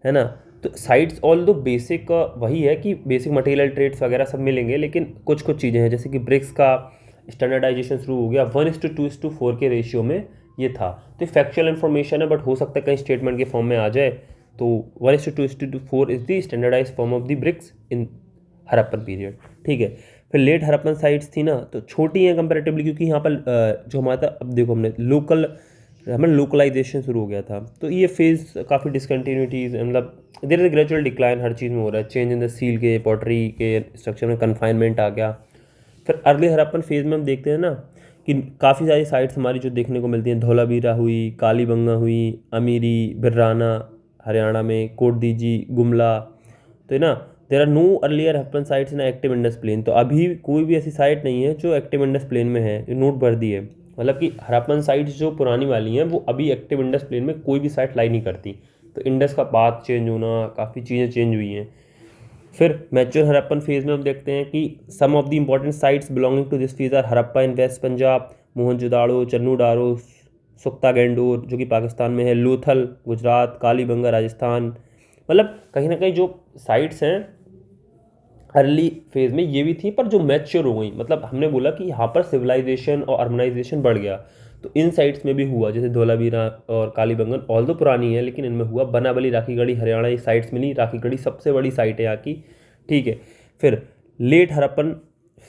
है ना। तो साइट्स ऑल दो बेसिक वही है कि बेसिक मटेरियल ट्रेड्स वगैरह सब मिलेंगे, लेकिन कुछ कुछ चीज़ें हैं जैसे कि ब्रिक्स का स्टैंडर्डाइजेशन शुरू हो गया 1:2:4 के रेशियो में ये था। तो फैक्चुअल इन्फॉर्मेशन है, बट हो सकता है कहीं स्टेटमेंट के फॉर्म में आ जाए। तो 1:2:4 is the standardise form of the bricks in Harappan period, ठीक है। फिर लेट हड़प्पन साइट्स थी ना, तो छोटी हैं कंपेरेटिवली, क्योंकि यहाँ पर जो हमारा था, अब देखो हमें लोकलाइजेशन शुरू हो गया था। तो ये फेज़ काफ़ी डिसकन्टीन्यूटीज़, मतलब देयर इज ग्रेजुअल डिक्लाइन हर चीज़ में हो रहा है, चेंज इन द सील के पॉटरी के स्ट्रक्चर में कन्फाइनमेंट आ गया। फिर अर्ली हड़प्पन फेज़ में हम देखते हैं ना कि काफ़ी सारी साइट्स हमारी जो देखने को मिलती हैं, धौलावीरा हुई, कालीबंगा हुई, अमीरी, बिर्राना हरियाणा में, कोटदीजी, गुमला, तो है ना। There are no earlier Harappan sites in active Indus plain. तो अभी कोई भी ऐसी साइट नहीं है जो एक्टिव इंडस प्लेन में है, जो नोट भर दी है, मतलब कि हड़प्पन साइट्स जो पुरानी वाली हैं वो अभी एक्टिव इंडस प्लेन में कोई भी साइट लाई नहीं करती। तो इंडस का पाथ चेंज होना, काफ़ी चीज़ें चेंज हुई हैं। फिर मैच्योर हड़प्पन फेज़ में हम देखते हैं कि some of the important sites belonging to this phase are Harappa in west Punjab, Mohenjodaro, Chanhudaro, सुख्ता गैंडोर जो कि पाकिस्तान में है, लोथल गुजरात, कालीबंगा राजस्थान। मतलब कहीं ना कहीं जो साइट्स हैं अर्ली फेज़ में ये भी थी, पर जो मैच्योर हो गई, मतलब हमने बोला कि यहाँ पर सिविलाइजेशन और अर्बनाइजेशन बढ़ गया, तो इन साइट्स में भी हुआ। जैसे धौलावीरा और कालीबंगन ऑल दो पुरानी है, लेकिन इनमें हुआ। बनाबली राखीगढ़ी हरियाणा ये साइट्स मिली, राखीगढ़ी सबसे बड़ी साइट है यहाँ की, ठीक है। फिर लेट हड़प्पन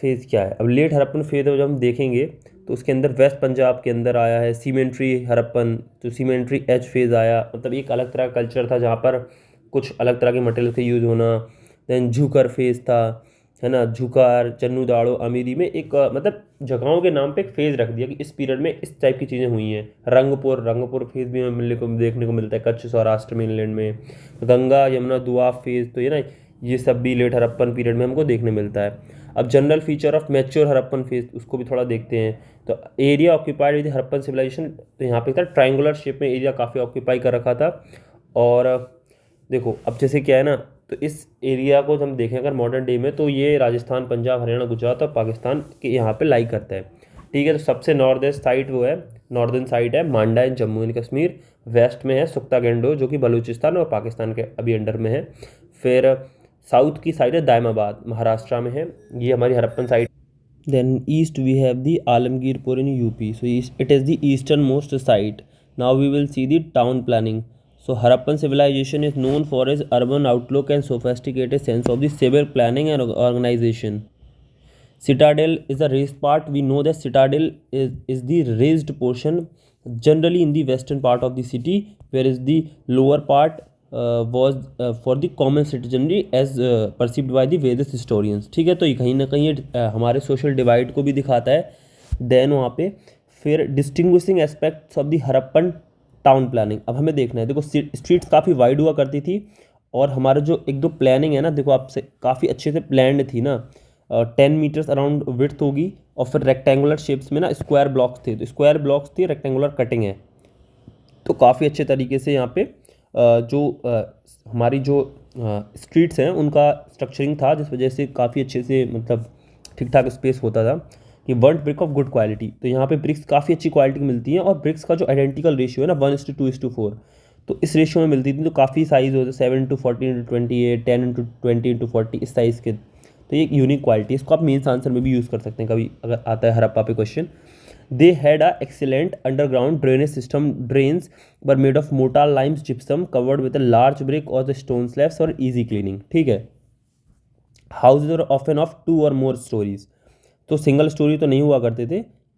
फेज़ क्या है? अब लेट हड़प्पन फेज़ जब हम देखेंगे तो उसके अंदर वेस्ट पंजाब के अंदर आया है सीमेंट्री हड़प्पन, तो सीमेंट्री एच फेज़ आया, मतलब एक अलग तरह का कल्चर था जहाँ पर कुछ अलग तरह के मटेरियल का यूज़ होना। देन झूकर फेज़ था, है ना, झुकार, चन्नू दाड़ो, अमीरी में एक मतलब जगहों के नाम पे एक फेज़ रख दिया कि इस पीरियड में इस टाइप की चीज़ें हुई हैं। रंगपुर फेज़ भी हमें मिलने को देखने को मिलता है कच्छ सौराष्ट्र में इंग्लैंड में। गंगा यमुना दुआब फेज़, तो ये ना ये सब भी लेट हड़प्पन पीरियड में हमको देखने मिलता है। अब general feature of mature Harappan phase, उसको भी थोड़ा देखते हैं। तो area occupied with Harappan civilisation, तो यहाँ पे था ट्रायंगुलर शेप में एरिया काफ़ी ऑक्यूपाई कर रखा था। और देखो अब जैसे क्या है ना, तो इस एरिया को हम देखें अगर मॉडर्न डे में, तो ये राजस्थान, पंजाब, हरियाणा, गुजरात और पाकिस्तान के यहाँ पे लाई करता है। ठीक है, तो सबसे नॉर्थ ईस्ट साइड वो है, नॉर्दर्न साइड है मांडा इन जम्मू एंड कश्मीर। वेस्ट में है सुख्ता गेंडो जो कि बलूचिस्तान और पाकिस्तान के अभी अंडर में है। फिर साउथ की साइड है दायमाबाद, महाराष्ट्र में है, ये हमारी Harappan side. Then east we have the Alamgirpur in UP. So it is the easternmost site. Now we will see the town planning. So Harappan civilization is known for its urban outlook and sophisticated sense of the civil planning and organization. Citadel is the raised part. We know that citadel is the raised portion generally in the western part of the city, whereas the lower part was for the common citizenry as perceived by the various historians. ठीक है, तो ये कहीं ना कहीं हमारे social divide को भी दिखाता है। देन वहाँ पे फिर distinguishing aspects of the Harappan town planning. अब हमें देखना है, देखो स्ट्रीट्स काफ़ी वाइड हुआ करती थी और हमारा जो एक दो प्लानिंग है ना, देखो आपसे काफ़ी अच्छे से प्लान्ड थी ना। 10 मीटर्स अराउंड विड्थ होगी और फिर रेक्टेंगुलर शेप्स में ना स्क्वायर ब्लॉक्स थे, तो स्क्वायर ब्लॉक्स थी, रेक्टेंगुलर कटिंग है। तो काफ़ी अच्छे तरीके से यहाँ पे हमारी जो स्ट्रीट्स हैं उनका स्ट्रक्चरिंग था, जिस वजह से काफ़ी अच्छे से मतलब ठीक ठाक स्पेस होता था। कि word brick of good quality, तो यहाँ पे ब्रिक्स काफ़ी अच्छी क्वालिटी की मिलती हैं और ब्रिक्स का जो आइडेंटिकल रेशियो है ना 1:2:4, तो इस रेशियो में मिलती थी। तो काफ़ी साइज़ होते 7:14:28, 10:20:40 इस साइज़ के। तो ये एक यूनिक क्वालिटी है, इसको आप मेंस आंसर में भी यूज़ कर सकते हैं कभी अगर आता है हड़प्पा पे question. They had a excellent underground drainage system, drains were made of mortar limes gypsum covered with a large brick और द स्टोन स्लैब्स और ईजी क्लीनिंग। ठीक है, हाउसेज आर ऑफन ऑफ 2 और more स्टोरीज, तो single story तो नहीं हुआ करते थे,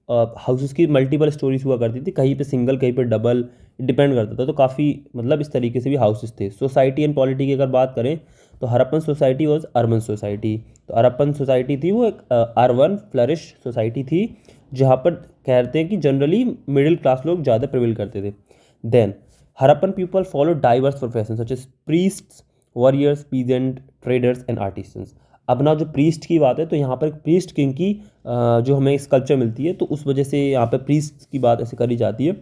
हाउसेस की मल्टीपल स्टोरीज हुआ करती थी, कहीं पे सिंगल कहीं पे डबल, डिपेंड करता था। तो काफ़ी मतलब इस तरीके से भी हाउसेस थे। सोसाइटी एंड पॉलिटी की अगर बात करें तो Harappan society was urban society. तो हड़प्पन सोसाइटी थी वो एक अर्बन फ्लरिश सोसाइटी थी, जहाँ पर कहते हैं कि जनरली मिडिल क्लास लोग ज़्यादा प्रिवेल करते थे। Then Harappan people follow diverse profession such as priests, warriors, peasant, traders and artisans. अब ना जो प्रीस्ट की बात है, तो यहाँ पर प्रीस्ट किंग की जो हमें स्कल्पचर मिलती है, तो उस वजह से यहाँ पर प्रीस्ट की बात ऐसे करी जाती है।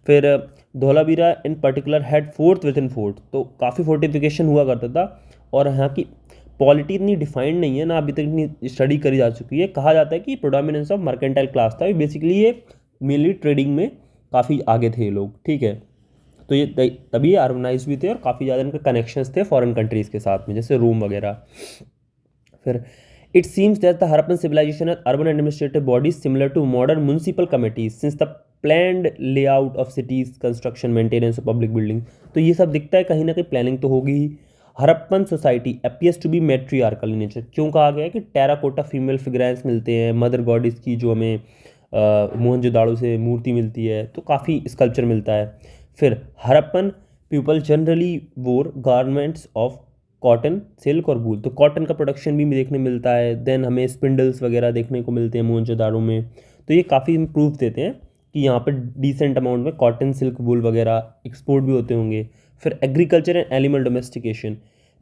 फिर धौलावीरा इन particular had fort with in fort, तो काफ़ी फोर्टिफिकेशन हुआ करता था। और यहाँ की पॉलिटी इतनी डिफाइंड नहीं है ना, अभी तक इतनी स्टडी करी जा चुकी है। कहा जाता है कि प्रोडोमिनेंस ऑफ मर्केंटाइल क्लास था, बेसिकली ये मेनली ट्रेडिंग में काफ़ी आगे थे ये लोग। ठीक है, तो ये तभी अर्बनाइज भी थे और काफ़ी ज़्यादा इनके कनेक्शंस थे फॉरेन कंट्रीज़ के साथ में, जैसे रोम वगैरह। फिर it seems that the Harappan civilisation had urban administrative bodies similar to modern municipal committees since the planned layout of cities, construction, maintenance of public building. तो ये सब दिखता है कहीं ना कहीं प्लानिंग तो होगी ही। Harappan society appears to be matriarchal in nature, क्यों कहा गया है कि टेराकोटा फीमेल फिगरेंस मिलते हैं, मदर गॉडेस की जो हमें मोहनजोदाड़ो से मूर्ति मिलती है, तो काफ़ी स्कल्पचर मिलता है। फिर हड़प्पन पीपल जनरली वोर गारमेंट्स ऑफ कॉटन, सिल्क और वूल, तो कॉटन का प्रोडक्शन भी देखने मिलता है। देन हमें स्पिंडल्स वगैरह देखने को मिलते हैं मोहनजोदाड़ो में, तो ये काफ़ी इम्प्रूव देते हैं कि यहाँ पर डिसेंट अमाउंट में कॉटन, सिल्क, वूल वगैरह एक्सपोर्ट भी होते होंगे। फिर एग्रीकल्चर एंड एनिमल डोमेस्टिकेशन,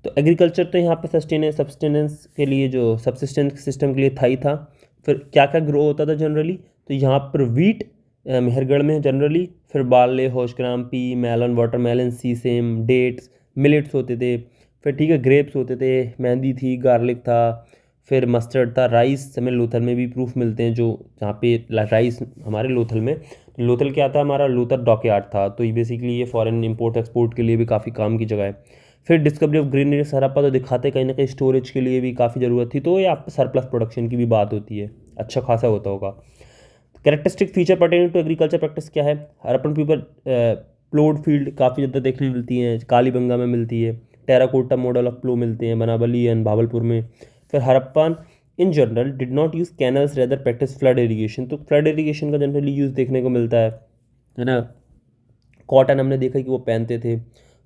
तो एग्रीकल्चर तो यहाँ पे सस्टेनेंस के लिए, जो सबसिस्टेंस सिस्टम के लिए था ही था। फिर क्या क्या ग्रो होता था जनरली, तो यहाँ पर वीट मेहरगढ़ में जनरली, फिर barley, horse gram, pea, melon, watermelon, sesame, dates, millets होते थे। फिर ठीक है, ग्रेप्स होते थे, मेहंदी थी, गार्लिक था, फिर मस्टर्ड था, राइस हमें लोथल में भी प्रूफ मिलते हैं, जो जहाँ पे राइस हमारे लोथल में, लोथल क्या था हमारा, लोथल डॉकयार्ड था, तो ये बेसिकली ये फॉरेन इंपोर्ट एक्सपोर्ट के लिए भी काफ़ी काम की जगह है। फिर डिस्कवरी ऑफ ग्रीनरी हड़प्पा, तो दिखाते कहीं ना कहीं स्टोरेज के लिए भी काफ़ी ज़रूरत थी, तो ये आप सरप्लस प्रोडक्शन की भी बात होती है, अच्छा खासा होता होगा। Characteristic feature pertaining to agriculture practice क्या है, हड़प्पन पीपल प्लोड फील्ड काफ़ी ज़्यादा देखने मिलती हैं, कालीबंगा में मिलती है। टेराकोटा मॉडल ऑफ प्लो मिलते हैं बनावली एंड भावलपुर में। फिर Harappan in general did not use canals, rather practice flood irrigation, तो फ्लड इरीगेशन का जनरली यूज़ देखने को मिलता है ना। कॉटन हमने देखा कि वो पहनते थे,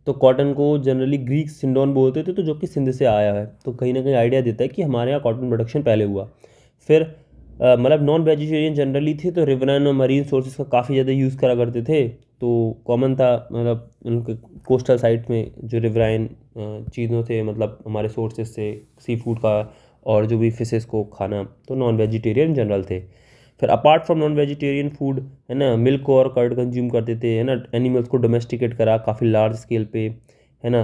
तो कॉटन को जनरली ग्रीक सिंडोन बोलते थे, तो जो कि सिंध से आया है, तो कहीं ना कहीं आइडिया देता है कि हमारे यहाँ कॉटन प्रोडक्शन पहले हुआ। फिर मतलब नॉन वेजिटेरियन जनरली थे, तो रिवरन और मरीन सोर्सेज का काफ़ी ज़्यादा यूज़ करा करते थे। तो कॉमन था मतलब उनके कोस्टल साइड में जो रिवराइन चीज़ों से, मतलब हमारे सोर्सेज से सी फूड का और जो भी फिशेस को खाना, तो नॉन वेजिटेरियन जनरल थे। फिर apart from non vegetarian food, है ना, मिल्क और कर्ड कंज्यूम करते थे, है ना, एनिमल्स को डोमेस्टिकेट करा काफ़ी लार्ज स्केल पे, है ना।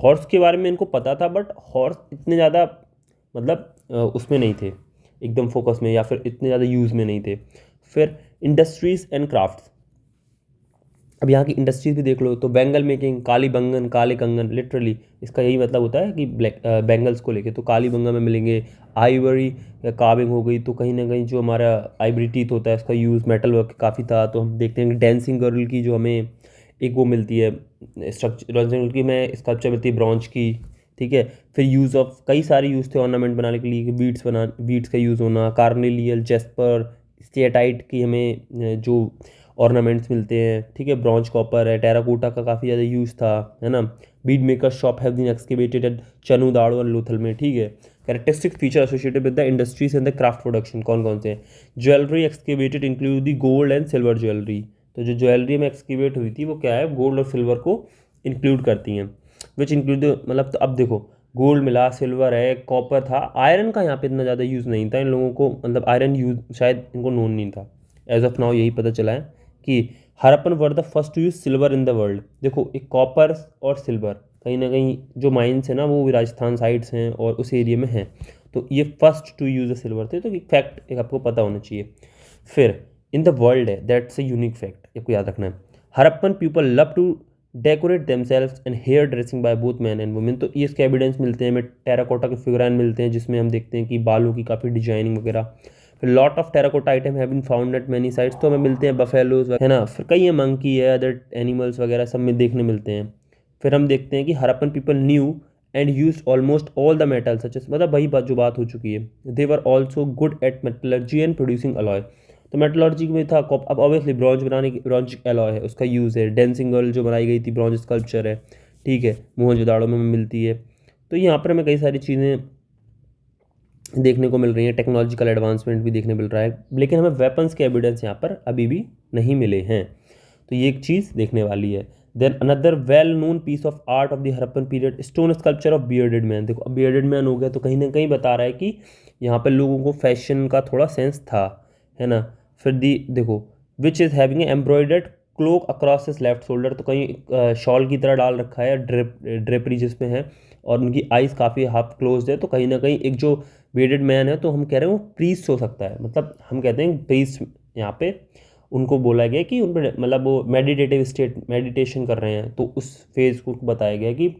हॉर्स के बारे में इनको पता था, बट हॉर्स इतने ज़्यादा मतलब उसमें नहीं थे एकदम फोकस में, या फिर इतने ज़्यादा यूज़ में नहीं थे। फिर इंडस्ट्रीज़ एंड क्राफ्ट्स, अब यहाँ की इंडस्ट्रीज भी देख लो, तो बैंगल मेकिंग, काली बंगन, काले कंगन, लिटरली इसका यही मतलब होता है कि ब्लैक बैंगल्स को लेके, तो काली बंगन में मिलेंगे। आइवरी या कार्विंग हो गई, तो कहीं ना कहीं जो हमारा आइवरी टीथ होता है, इसका यूज़ मेटल वर्क काफ़ी था। तो हम देखते हैं कि डेंसिंग गर्ल की जो हमें एक वो मिलती है स्ट्रक्चर की, में स्कल्पचर मिलती है ब्रॉन्ज की, ठीक है। फिर यूज़ ऑफ कई सारे यूज़ थे ऑर्नामेंट बनाने के लिए, बीड्स का यूज़ होना, कार्नेलियल, जेस्पर, स्टेटाइट की हमें जो ऑर्नामेंट्स मिलते हैं, ठीक है। ब्रॉन्ज, कॉपर है, टेराकोटा का काफ़ी ज़्यादा यूज़ था, है ना। Bead maker shop have been excavated at Chanhudaro और लोथल में, ठीक है। Characteristic feature associated with the industries and the craft production कौन कौन से हैं? Jewellery excavated include the gold and silver jewellery, तो जो ज्वेलरी में एक्सकेवेट हुई थी वो क्या है, गोल्ड और सिल्वर को इंक्लूड करती हैं। विच इंक्लूड मतलब, तो अब देखो, गोल्ड मिला, सिल्वर है, कॉपर था, आयरन का यहाँ पे इतना ज़्यादा यूज़ नहीं था इन लोगों को, मतलब आयरन यूज शायद इनको नोन नहीं था। एज ऑफ नाउ यही पता चला है कि Harappan were the first to use silver in the world. देखो, एक कॉपर और सिल्वर कहीं ना कहीं जो माइंस है ना, वो राजस्थान साइड्स हैं और उस एरिया में हैं, तो ये first to use the silver थे, तो एक फैक्ट एक आपको पता होना चाहिए। फिर इन द वर्ल्ड है, दैट्स अ यूनिक फैक्ट, आपको याद रखना है। Harappan people love to decorate themselves and hair dressing by both man and women, तो ये इसके एविडेंस मिलते हैं हमें, टेराकोटा के फिगरान मिलते हैं जिसमें हम देखते हैं कि बालों की काफ़ी डिजाइनिंग वगैरह। फिर lot of terracotta item have been found at many sites, तो हमें मिलते हैं बफेलोज, है ना, फिर कई है मंकी है, अदर एनिमल्स वगैरह सब में देखने मिलते हैं। फिर हम देखते हैं कि Harappan people knew and use almost all the metal such as, मतलब वही बात जो बात हो चुकी है, they were also good at metallurgy and producing alloy, तो मेटलर्जी में था। अब ऑब्वियसली ब्रॉन्ज बनाने की, ब्रॉन्ज एलॉय है उसका यूज़ है। डेंसिंग गर्ल जो बनाई गई थी, ब्रॉन्ज स्कल्पचर है, ठीक है, मोहनजोदाड़ो में मिलती है। तो यहाँ पर हमें कई सारी चीज़ें देखने को मिल रही हैं, टेक्नोलॉजिकल एडवांसमेंट भी देखने मिल रहा है, लेकिन हमें वेपन्स के एविडेंस यहाँ पर अभी भी नहीं मिले हैं, तो ये एक चीज़ देखने वाली है। Then another well known piece of art of the Harappan period, stone sculpture of bearded man. देखो, अब बियर्डेड मैन हो गया, तो कहीं ना कहीं बता रहा है कि यहाँ पर लोगों को फैशन का थोड़ा सेंस था, है ना। फिर दी देखो, which is having embroidered cloak across his left shoulder, तो कहीं शॉल की तरह डाल रखा है, ड्रेपरी जिसमें है, और उनकी आइज़ काफ़ी हाफ क्लोज है, तो कहीं ना कहीं एक जो बेडेड मैन है, तो हम कह रहे हैं वो प्रीस्ट हो सकता है, मतलब हम कहते हैं प्रीस्ट, यहाँ पे उनको बोला गया कि उन पर मतलब वो मेडिटेटिव स्टेट, मेडिटेशन कर रहे हैं, तो उस फेज़ को बताया गया कि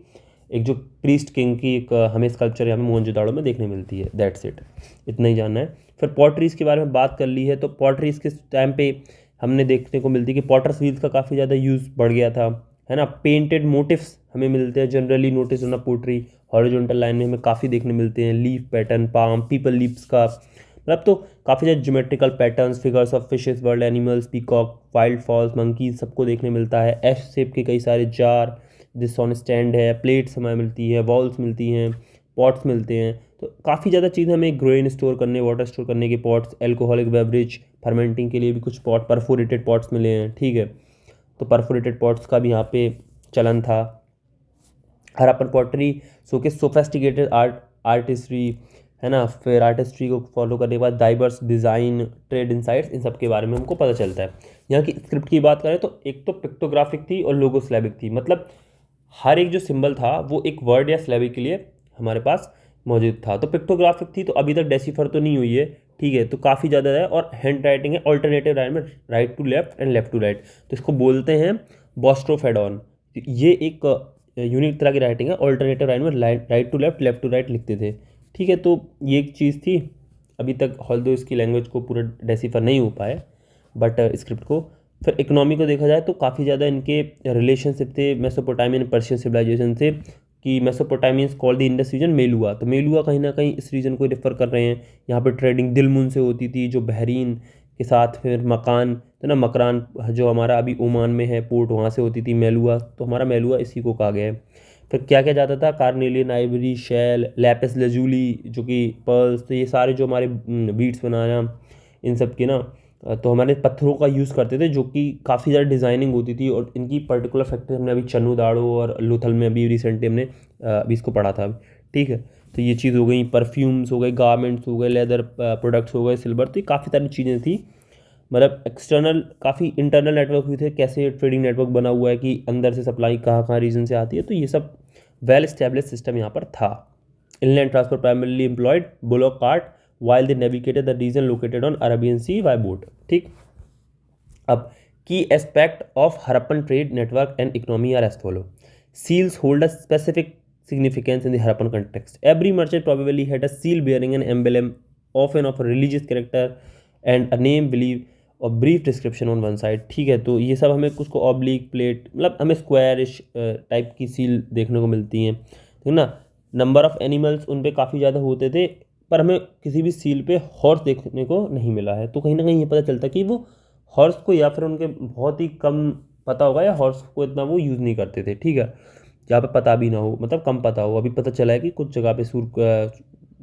एक जो प्रीस्ट किंग की एक हमें स्कल्पचर यहाँ पे मोहनजोदाड़ो में देखने मिलती है। दैट्स इट, इतना ही जानना है। फिर पॉटरीज के बारे में बात कर ली है, तो पॉटरीज के टाइम पे हमने देखने को मिलती है कि पॉटर्स व्हील्स का काफ़ी ज़्यादा यूज़ बढ़ गया था, है ना। पेंटेड मोटिव्स हमें मिलते हैं जनरली, नोटिस होना पोट्री हॉरिजॉन्टल लाइन में हमें काफ़ी देखने मिलते हैं। Leaf pattern, palm, peepal leaves का मतलब, तो काफ़ी ज़्यादा geometrical patterns, figures of fishes, world animals, peacock, wild fowls, monkeys, सबको देखने मिलता है। एस शेप के कई सारे जार, जिस ऑन स्टैंड है, प्लेट्स हमें मिलती है, वॉल्स मिलती हैं, पॉट्स मिलते हैं, तो काफ़ी ज़्यादा चीज़ें हमें ग्रेन स्टोर करने, वाटर स्टोर करने के पॉट्स, एल्कोहलिक बेवरेज फर्मेंटिंग के लिए भी कुछ पॉट, परफोरेटेड पॉट्स मिले हैं, ठीक है। तो परफोरेटेड पॉट्स का भी यहाँ पे चलन था। हड़प्पन पॉटरी सो के सोफेस्टिकेटेड आर्टिस्ट्री, है ना। फिर आर्टिस्ट्री को फॉलो करने के बाद डाइवर्स डिज़ाइन, ट्रेड इनसाइट्स, इन सब के बारे में हमको पता चलता है। यहाँ की स्क्रिप्ट की बात करें तो एक तो पिक्टोग्राफिक थी और लोगोस्लैबिक थी, मतलब हर एक जो सिंबल था वो एक वर्ड या स्लैबिक के लिए हमारे पास मौजूद था। तो पिक्टोग्राफिक थी, तो अभी तक डेसिफर तो नहीं हुई है, ठीक है, तो काफ़ी ज़्यादा है। और हैंड राइटिंग है ऑल्टरनेटिव राइट में, right to left and left to right, तो इसको बोलते हैं बॉस्ट्रोफेडॉन। ये एक यूनिक तरह की राइटिंग है, ऑल्टरनेटिव राइट में right to left to right लिखते थे, ठीक है। तो ये एक चीज़ थी, अभी तक हॉल्दो इसकी लैंग्वेज को पूरा डेसिफर नहीं हो पाए, बट स्क्रिप्ट को। फिर इकोनॉमी को देखा जाए तो काफ़ी ज़्यादा इनके रिलेशनशिप थे मेसोपोटामियन पर्शियन सिविलाइजेशन से, कि Mesopotamians called the Indus region Meluhha, तो मेलुआ कहीं ना कहीं इस रीजन को रेफर कर रहे हैं। यहाँ पर ट्रेडिंग दिलमुन से होती थी, जो बहरीन के साथ फिर मकान तो ना मकरान जो हमारा अभी ओमान में है पोर्ट, वहाँ से होती थी मेलुआ, तो हमारा मेलुआ इसी को कहा गया है। फिर क्या क्या जाता था, carnelian ivory, shell, lapis lazuli जो कि पर्ल्स, तो ये सारे जो हमारे बीड्स बनाना इन सब की ना, तो हमारे पत्थरों का यूज़ करते थे जो कि काफ़ी ज़्यादा डिज़ाइनिंग होती थी। और इनकी पर्टिकुलर फैक्ट्री हमने अभी चन्नू दाड़ो और लोथल में अभी रिसेंटली हमने अभी इसको पढ़ा था। ठीक है, तो ये चीज़ हो गई, परफ्यूम्स हो गए, गारमेंट्स हो गए, लेदर प्रोडक्ट्स हो गए, सिल्वर, तो ये काफ़ी सारी चीज़ें थी। मतलब एक्सटर्नल काफ़ी इंटरनल नेटवर्क भी थे, कैसे ट्रेडिंग नेटवर्क बना हुआ है कि अंदर से सप्लाई कहाँ कहाँ रीजन से आती है, तो ये सब वेल इस्टेब्लिश सिस्टम यहाँ पर था। Inland transport primarily employed bullock cart while they navigated the region located on Arabian sea by boat. ठीक, अब की aspect of Harappan trade network and economy are as follow. Seals hold a specific significance in the Harappan context. Every merchant probably had a seal bearing an emblem, often of a religious character, and a name, belief और brief description on one side। ठीक है, तो ये सब हमें कुछ को oblique plate, मतलब हमें स्क्वायरिश टाइप की सील देखने को मिलती हैं, ठीक ना। नंबर ऑफ एनिमल्स उन पे काफ़ी ज़्यादा होते थे, पर हमें किसी भी सील पे हॉर्स देखने को नहीं मिला है। तो कहीं ना कहीं ये पता चलता कि वो हॉर्स को या फिर उनके बहुत ही कम पता होगा, या हॉर्स को इतना वो यूज़ नहीं करते थे। ठीक है, जहाँ पे पता भी ना हो, मतलब कम पता हो। अभी पता चला है कि कुछ जगह पे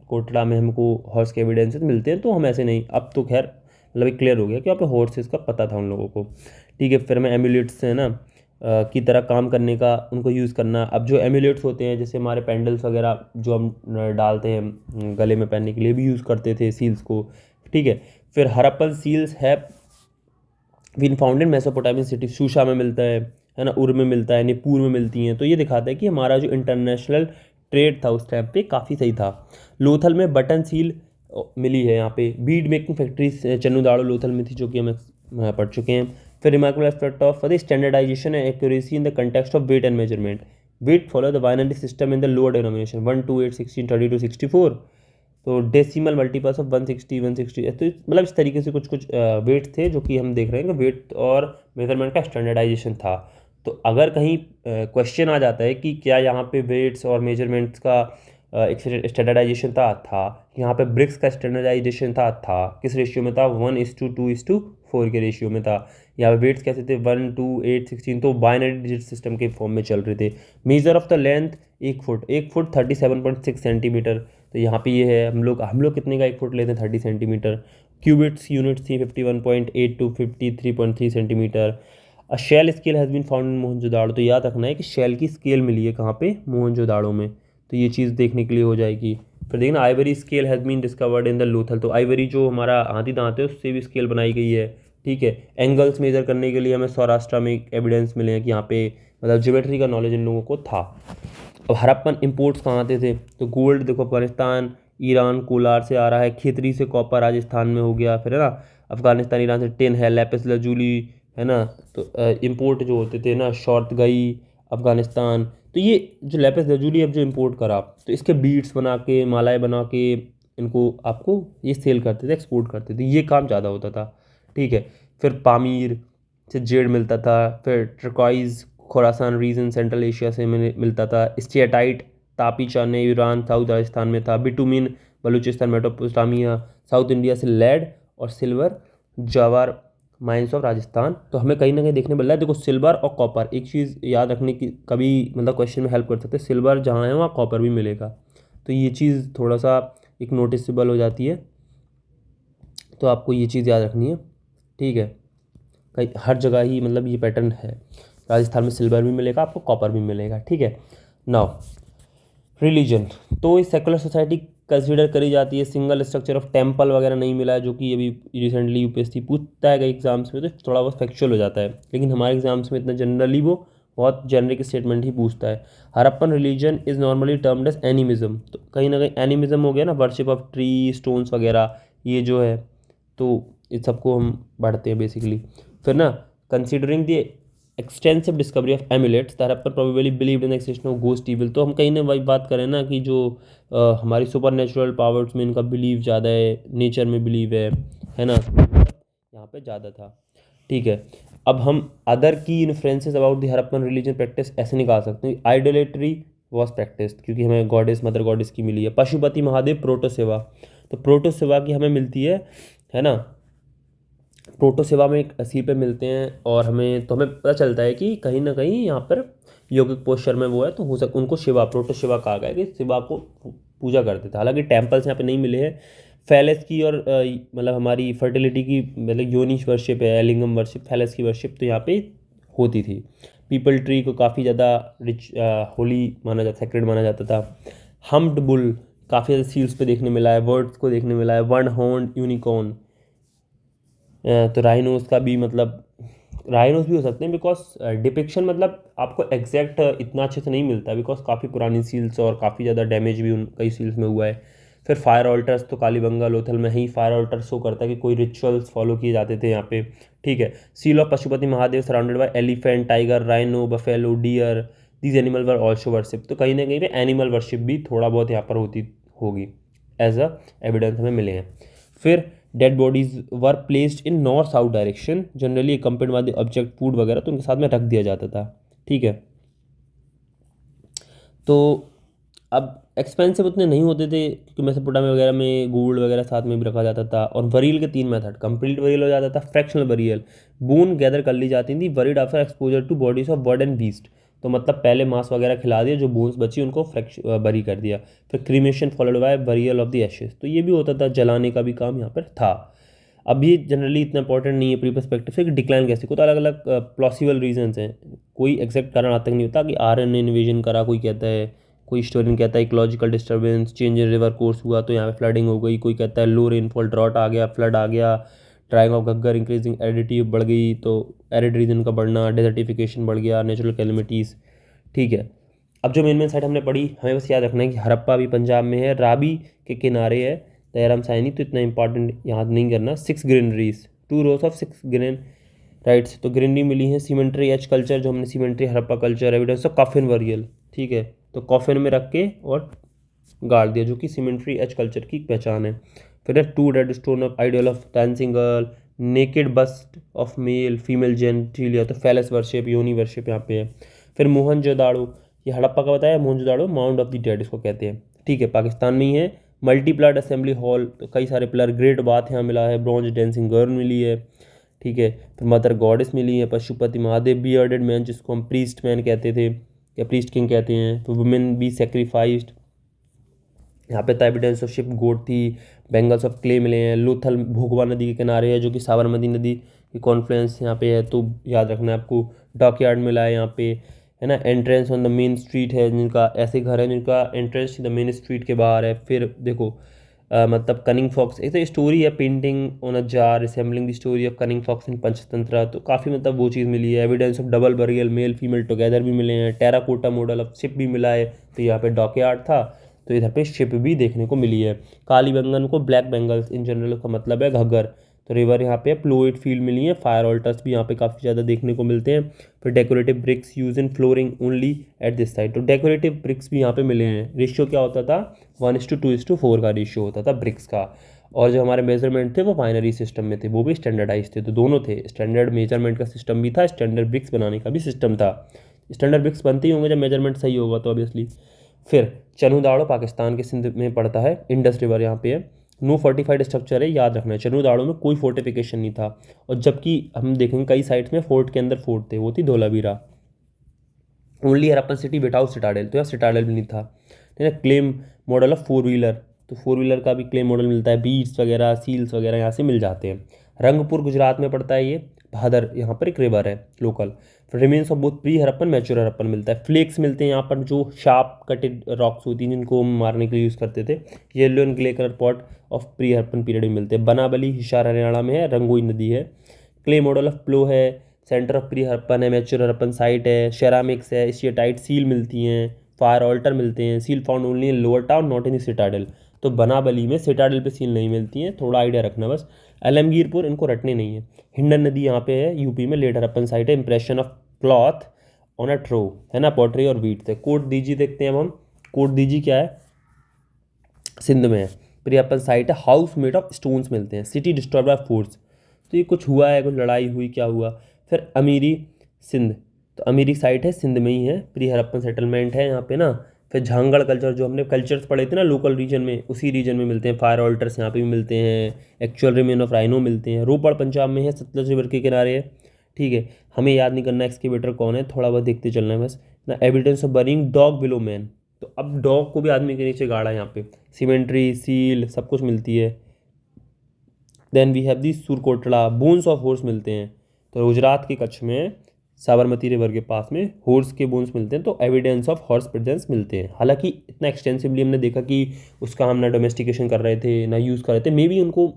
कोटड़ा में हमको हॉर्स के एविडेंसेस मिलते हैं, तो हम ऐसे नहीं, अब तो खैर मतलब एक क्लियर हो गया कि वहाँ पे हॉर्सेस का पता था उन लोगों को। ठीक है, फिर हमें एम्यूलेट्स है ना की तरह काम करने का, उनको यूज़ करना। अब जो एम्यूलेट्स होते हैं, जैसे हमारे पेंडल्स वगैरह जो हम डालते हैं गले में पहनने के लिए, भी यूज़ करते थे सील्स को। ठीक है, फिर Harappan seals has been found in Mesopotamian city, Susa में मिलता है ना, उर में मिलता है, निपुर में मिलती हैं। तो ये दिखाता है कि हमारा जो इंटरनेशनल ट्रेड था उस टाइम पे काफ़ी सही था। लोथल में बटन सील मिली है यहाँ पे। Bead making factories Chanhu Daro Lothal में थी, जो कि हम पढ़ चुके हैं। फिर remarkable aspect of the standardization and accuracy in the context of weight and measurement. Weight follow the binary system in the lower denomination 1 2 8 16 32 64। तो डेसिमल मल्टीपल्स ऑफ 160 160, तो मतलब इस तरीके से कुछ कुछ वेट थे जो कि हम देख रहे हैं कि वेट और मेजरमेंट का स्टैंडर्डाइजेशन था। तो अगर कहीं क्वेश्चन आ जाता है कि क्या यहाँ पे वेट्स और मेजरमेंट्स का एक स्टैंडर्डाइजेशन था यहाँ पे ब्रिक्स का स्टैंडर्डाइजेशन था किस रेशियो में था, 1:2:4 के रेशियो में था। यहाँ पे वेट्स कैसे थे, 1 2 8 16, तो बाइनरी डिजिट सिस्टम के फॉर्म में चल रहे थे। Measure of the length 1 foot 37.6 centimetre. तो यहाँ पे ये है, हम लोग कितने का 1 फुट लेते हैं, 30 सेंटीमीटर। क्यूबिट्स यूनिट्स थी 51.8 to 53.3 centimeter. A shell scale has been found in Mohenjodaro. तो याद रखना है कि शेल की स्केल मिली है कहाँ पे, मोहनजोदाड़ो में। तो ये चीज़ देखने के लिए हो जाएगी। फिर देखना ivory scale has been discovered in the Lothal. तो आइवरी जो हमारा हाथी दांत है उससे भी स्केल बनाई गई है। ठीक है, एंगल्स मेजर करने के लिए हमें सौराष्ट्र में एविडेंस मिले हैं कि यहाँ पे मतलब ज्योमेट्री का नॉलेज इन लोगों को था। अब हड़प्पन इंपोर्ट्स कहाँ आते थे, तो गोल्ड देखो अफगानिस्तान ईरान कोलार से आ रहा है, खेतरी से कॉपर राजस्थान में हो गया। फिर है ना अफगानिस्तान ईरान से टिन है, लैपिस लजूली है ना। तो इंपोर्ट जो होते थे ना, शॉर्ट गई अफगानिस्तान। तो ये जो लैपिस लजूली अब जो इंपोर्ट करा, तो इसके बीड्स बना के मालाएं बना के इनको आपको ये सेल करते थे, एक्सपोर्ट करते थे, ये काम ज़्यादा होता था। ठीक है, फिर पामीर से जेड मिलता था। फिर turquoise Khorasan region Central Asia से मिलता था। स्टेटाइट तापी चाने ईरान साउथ राजस्थान में था। Bitumen Baluchistan Mesopotamia. South India से लेड और silver Jawar mines of Rajasthan. तो हमें कहीं ना कहीं देखने मिल रहा है, देखो सिल्वर और कॉपर, एक चीज़ याद रखने की कभी मतलब क्वेश्चन में हेल्प कर सकते हैं, सिल्वर जहाँ है वहाँ कॉपर भी मिलेगा। तो ये चीज़ थोड़ा सा एक नोटिसेबल हो जाती है, तो आपको ये चीज़ याद रखनी है। ठीक है, कहीं हर जगह ही मतलब ये पैटर्न है, राजस्थान में सिल्वर भी मिलेगा आपको, कॉपर भी मिलेगा। ठीक है, नाउ रिलीजन, तो इस सेकुलर सोसाइटी कंसिडर करी जाती है। सिंगल स्ट्रक्चर ऑफ टेम्पल वगैरह नहीं मिला है, जो कि अभी रिसेंटली यूपीएससी पूछता है कई एग्जाम्स में, तो थोड़ा बहुत फैक्चुअल हो जाता है, लेकिन हमारे एग्जाम्स में इतना जनरली वो बहुत जेनरिक स्टेटमेंट ही पूछता है। Harappan religion is normally termed as animism. तो कहीं ना कहीं एनिमिज्म हो गया ना, वर्शिप ऑफ ट्री स्टोन्स वगैरह, ये जो है तो इस सबको हम पढ़ते हैं बेसिकली। फिर ना considering the extensive discovery of amulets, Harappan probably believed in the existence of ghost evil. तो हम कहीं ना वही बात करें ना कि जो हमारी सुपर नेचुरल पावर्स में इनका बिलीव ज़्यादा है, नेचर में बिलीव है ना, यहाँ पे ज़्यादा था। ठीक है, अब हम अदर की influences about the Harappan religion practice ऐसे निकाल सकते हैं। आइडोलेट्री वॉज प्रैक्टिस, क्योंकि हमें गॉडेस मदर गॉडेस की मिली है। पशुपति महादेव प्रोटो सेवा, तो प्रोटो सेवा की हमें मिलती है ना। प्रोटोसेवा में एक सील पे मिलते हैं और हमें पता चलता है कि कहीं ना कहीं यहाँ पर योगिक पोस्चर में वो है, तो हो सकता उनको शिवा, प्रोटोशिवा कहा गया कि शिवा को पूजा करते थे। हालांकि टेम्पल्स यहाँ पे नहीं मिले हैं। फैलेस की और मतलब हमारी फर्टिलिटी की, मतलब योनिश वर्शिप है, लिंगम वर्शिप, फैलेस की वर्शिप तो यहाँ पे होती थी। पीपल ट्री को काफ़ी ज़्यादा रिच होली माना जाता, सेक्रेड माना जाता था। हम्प्ड बुल काफ़ी ज़्यादा सील्स पे देखने मिला है, वर्ड्स को देखने मिला है। वन हॉर्न यूनिकॉर्न, तो राइनोस का भी, मतलब राइनोस भी हो सकते हैं, बिकॉज डिपिक्शन मतलब आपको एग्जैक्ट इतना अच्छे से नहीं मिलता, बिकॉज काफ़ी पुरानी सील्स और काफ़ी ज़्यादा डैमेज भी उन कई सील्स में हुआ है। फिर फायर ऑल्टर्स, तो कालीबंगा लोथल में ही फायर ऑल्टर शो करता है कि कोई रिचुअल्स फॉलो किए जाते थे यहाँ पे। ठीक है। Seal of Pashupati Mahadev surrounded by elephant, tiger, rhino, buffalo, deer, these animal were also worship. तो कहीं ना कहीं पे एनिमल वर्शिप भी थोड़ा बहुत यहाँ पर होती होगी, एज अ एविडेंस हमें मिले हैं। फिर dead bodies were placed in north south direction, generally अकम्पेड by the object food वगैरह, तो उनके साथ में रख दिया जाता था। ठीक है। तो अब एक्सपेंसिव उतने नहीं होते थे, क्योंकि मेसोपोटामिया वगैरह में गोल्ड वगैरह साथ में भी रखा जाता था। और बरील के 3 मेथड, कंप्लीट बरील हो जाता था, फ्रैक्शनल बरील, बोन गैदर कर ली जाती थी, buried after exposure two bodies of bird and beast. तो मतलब पहले मांस वगैरह खिला दिया, जो बोन्स बची उनको बरी कर दिया। फिर cremation followed by burial of the ashes, तो ये भी होता था, जलाने का भी काम यहाँ पर था। अब ये जनरली इतना इंपॉर्टेंट नहीं है प्री पर्सपेक्टिव से कि डिक्लाइन कैसे को, तो अलग अलग प्लॉसिबल रीजंस हैं, कोई एग्जैक्ट कारण आज तक नहीं होता कि आर्यन ने इन्वेजन करा, कोई कहता है, कोई हिस्टोरियन कहता है ecological disturbance, change in river course हुआ तो यहाँ पे फ्लडिंग हो गई, कोई कहता है लो रेनफॉल, ड्रॉट आ गया, फ्लड आ गया, drying of Ghaggar, increasing aridity बढ़ गई, तो एरिड रीजन का बढ़ना, डेजर्टिफिकेशन बढ़ गया, नेचुरल कैलमिटीज़। ठीक है। अब जो मेन मेन साइट हमने पढ़ी, हमें बस याद रखना है कि हड़प्पा भी पंजाब में है, रावी के किनारे है, दयाराम साइनी, तो इतना इंपॉर्टेंट याद नहीं करना। 6 granaries, 2 rows of 6 grain rites, तो ग्रेनरी मिली है। सीमेंट्री एच कल्चर, जो हमने cemetery Harappa culture, evidence of coffin burial. ठीक है। तो कॉफिन में रख के और गाड़ दिया, जो कि सीमेंट्री एच कल्चर की पहचान है। फिर है 2 red stone of idol of dancing girl, naked bust of male female genitalia, तो फैलेस वर्शिप, योनी वर्शिप यहाँ पे है। फिर मोहनजोदाड़ो, ये हड़प्पा का बताया, Mohenjodaro mount of the dead इसको कहते हैं। ठीक है। पाकिस्तान में ही है। मल्टीप्लाइड असेंबली हॉल, तो कई सारे पिलर, ग्रेट बाथ यहाँ मिला है, ब्रॉन्ज डांसिंग गर्ल मिली है। ठीक है। फिर मदर गॉडेस मिली है, पशुपति महादेव, बियर्डेड मैन जिसको हम प्रीस्ट मैन कहते थे या प्रीस्ट किंग कहते हैं, तो वुमेन बी सेक्रीफाइस्ड। यहाँ पे एविडेंस ऑफ शिप गोट थी, बेंगल्स ऑफ क्ले मिले हैं। लोथल भोगवा नदी के किनारे है, जो कि साबरमती नदी की कॉन्फ्लुएंस यहाँ पे है, तो याद रखना है आपको। डॉकयार्ड मिला है यहाँ पे, है ना। Entrance on the main street है, जिनका ऐसे घर है जिनका एंट्रेंस द मेन स्ट्रीट के बाहर है। फिर देखो मतलब कनिंग फॉक्स, एक तो स्टोरी है, painting on a jar resembling the story of cunning fox in Panchatantra, तो काफ़ी मतलब वो चीज़ मिली है। Evidence of double burial, male female together भी मिले हैं। टेराकोटा मॉडल ऑफ शिप भी मिला है, तो यहाँ पे डॉकयार्ड था, तो इधर पे शिप भी देखने को मिली है। कालीबंगन को ब्लैक बेंगल्स इन जनरल का मतलब है घग्गर, तो रिवर यहाँ पे प्लोइड फील्ड मिली है। फायर ऑल्टर्स भी यहाँ पे काफ़ी ज़्यादा देखने को मिलते हैं। फिर decorative bricks use in flooring only at this side, तो डेकोरेटिव ब्रिक्स भी यहाँ पे मिले हैं। रेशियो क्या होता था, 1:2:4 का रेशियो होता था ब्रिक्स का। और जो हमारे मेजरमेंट थे वो बाइनरी सिस्टम में थे, वो भी स्टैंडर्डाइज थे, तो दोनों थे, स्टैंडर्ड मेजरमेंट का सिस्टम भी था, स्टैंडर्ड ब्रिक्स बनाने का भी सिस्टम था। स्टैंडर्ड ब्रिक्स बनते ही होंगे जब मेजरमेंट सही होगा, तो ऑब्वियसली। फिर चनुदाड़ो पाकिस्तान के सिंध में पड़ता है, इंडस रिवर यहाँ पे है। नो फोर्टिफाइड स्ट्रक्चर है, याद रखना है। चनुदाड़ो में कोई फोर्टिफिकेशन नहीं था, और जबकि हम देखेंगे कई साइट्स में फोर्ट के अंदर फोर्ट थे, वो थी Dholavira. Only Harappan city without Citadel, तो यहाँ सिटाडेल भी नहीं था। ठीक है। क्लेम मॉडल ऑफ 4 व्हीलर, तो 4 व्हीलर का भी क्लेम मॉडल मिलता है। बीड्स वगैरह, सील्स वगैरह यहाँ से मिल जाते हैं। रंगपुर गुजरात में पड़ता है ये, भादर यहाँ पर एक रिवर है लोकल। फिर remains of both pre Harappan mature Harappan मिलता है। फ्लेक्स मिलते हैं यहाँ पर, जो शार्प कटेड रॉक्स होती हैं जिनको हम मारने के लिए यूज़ करते थे। Yellow and grey colour pot of pre Harappan period में मिलते हैं। बनाबली हिसार हरियाणा में है, रंगोई नदी है। क्ले मॉडल ऑफ प्लो है, सेंटर ऑफ प्री हरप्पन है, मैच्योर हरप्पन साइट है। शेरामिक्स है, एशियाटाइट सील मिलती हैं। फायर ऑल्टर मिलते हैं। Seal found only in lower town, not in Citadel, तो बनाबली में सिटाडेल पे सील नहीं मिलती हैं, थोड़ा आइडिया रखना बस। अलमगीरपुर, इनको रटने नहीं है। हिंडन नदी यहाँ पे है, यूपी में, लेट हरप्पन साइट है। Impression of cloth on a trough, है ना, पॉटरी और वीट थे। कोट दीजी देखते हैं अब हम। कोट दीजी क्या है, सिंध में है, प्री हरप्पन साइट है। हाउस मेड ऑफ स्टोन्स मिलते हैं। सिटी डिस्ट्रॉयड बाय फोर्स, तो ये कुछ हुआ है, कुछ लड़ाई हुई, क्या हुआ। फिर अमीरी सिंध, तो अमीरी साइट है, सिंध में ही है, प्री हरप्पन सेटलमेंट है यहाँ पे ना। फिर झांगड़ कल्चर, जो हमने कल्चर्स पढ़े थे ना लोकल रीजन में, उसी रीजन में मिलते हैं। फायर ऑल्टर्स यहाँ पे भी मिलते हैं, एक्चुअल रिमेन ऑफ राइनो मिलते हैं। रोपड़ पंजाब में है, सतलज रिवर के किनारे है, ठीक है। हमें याद नहीं करना एक्सकेवेटर कौन है, थोड़ा बहुत देखते चलना है बस ना। Evidence of burying dog below man, तो अब डॉग को भी आदमी के नीचे गाड़ा है यहाँ पे। सीमेंट्री, सील, सब कुछ मिलती है। Then we have the Surkotada, bones of horse मिलते हैं। तो गुजरात के कच्छ में साबरमती रिवर के पास में हॉर्स के बोन्स मिलते हैं, तो एविडेंस ऑफ हॉर्स प्रेजेंस मिलते हैं। हालांकि इतना एक्सटेंसिवली हमने देखा कि उसका हम ना डोमेस्टिकेशन कर रहे थे ना यूज़ कर रहे थे, मे बी उनको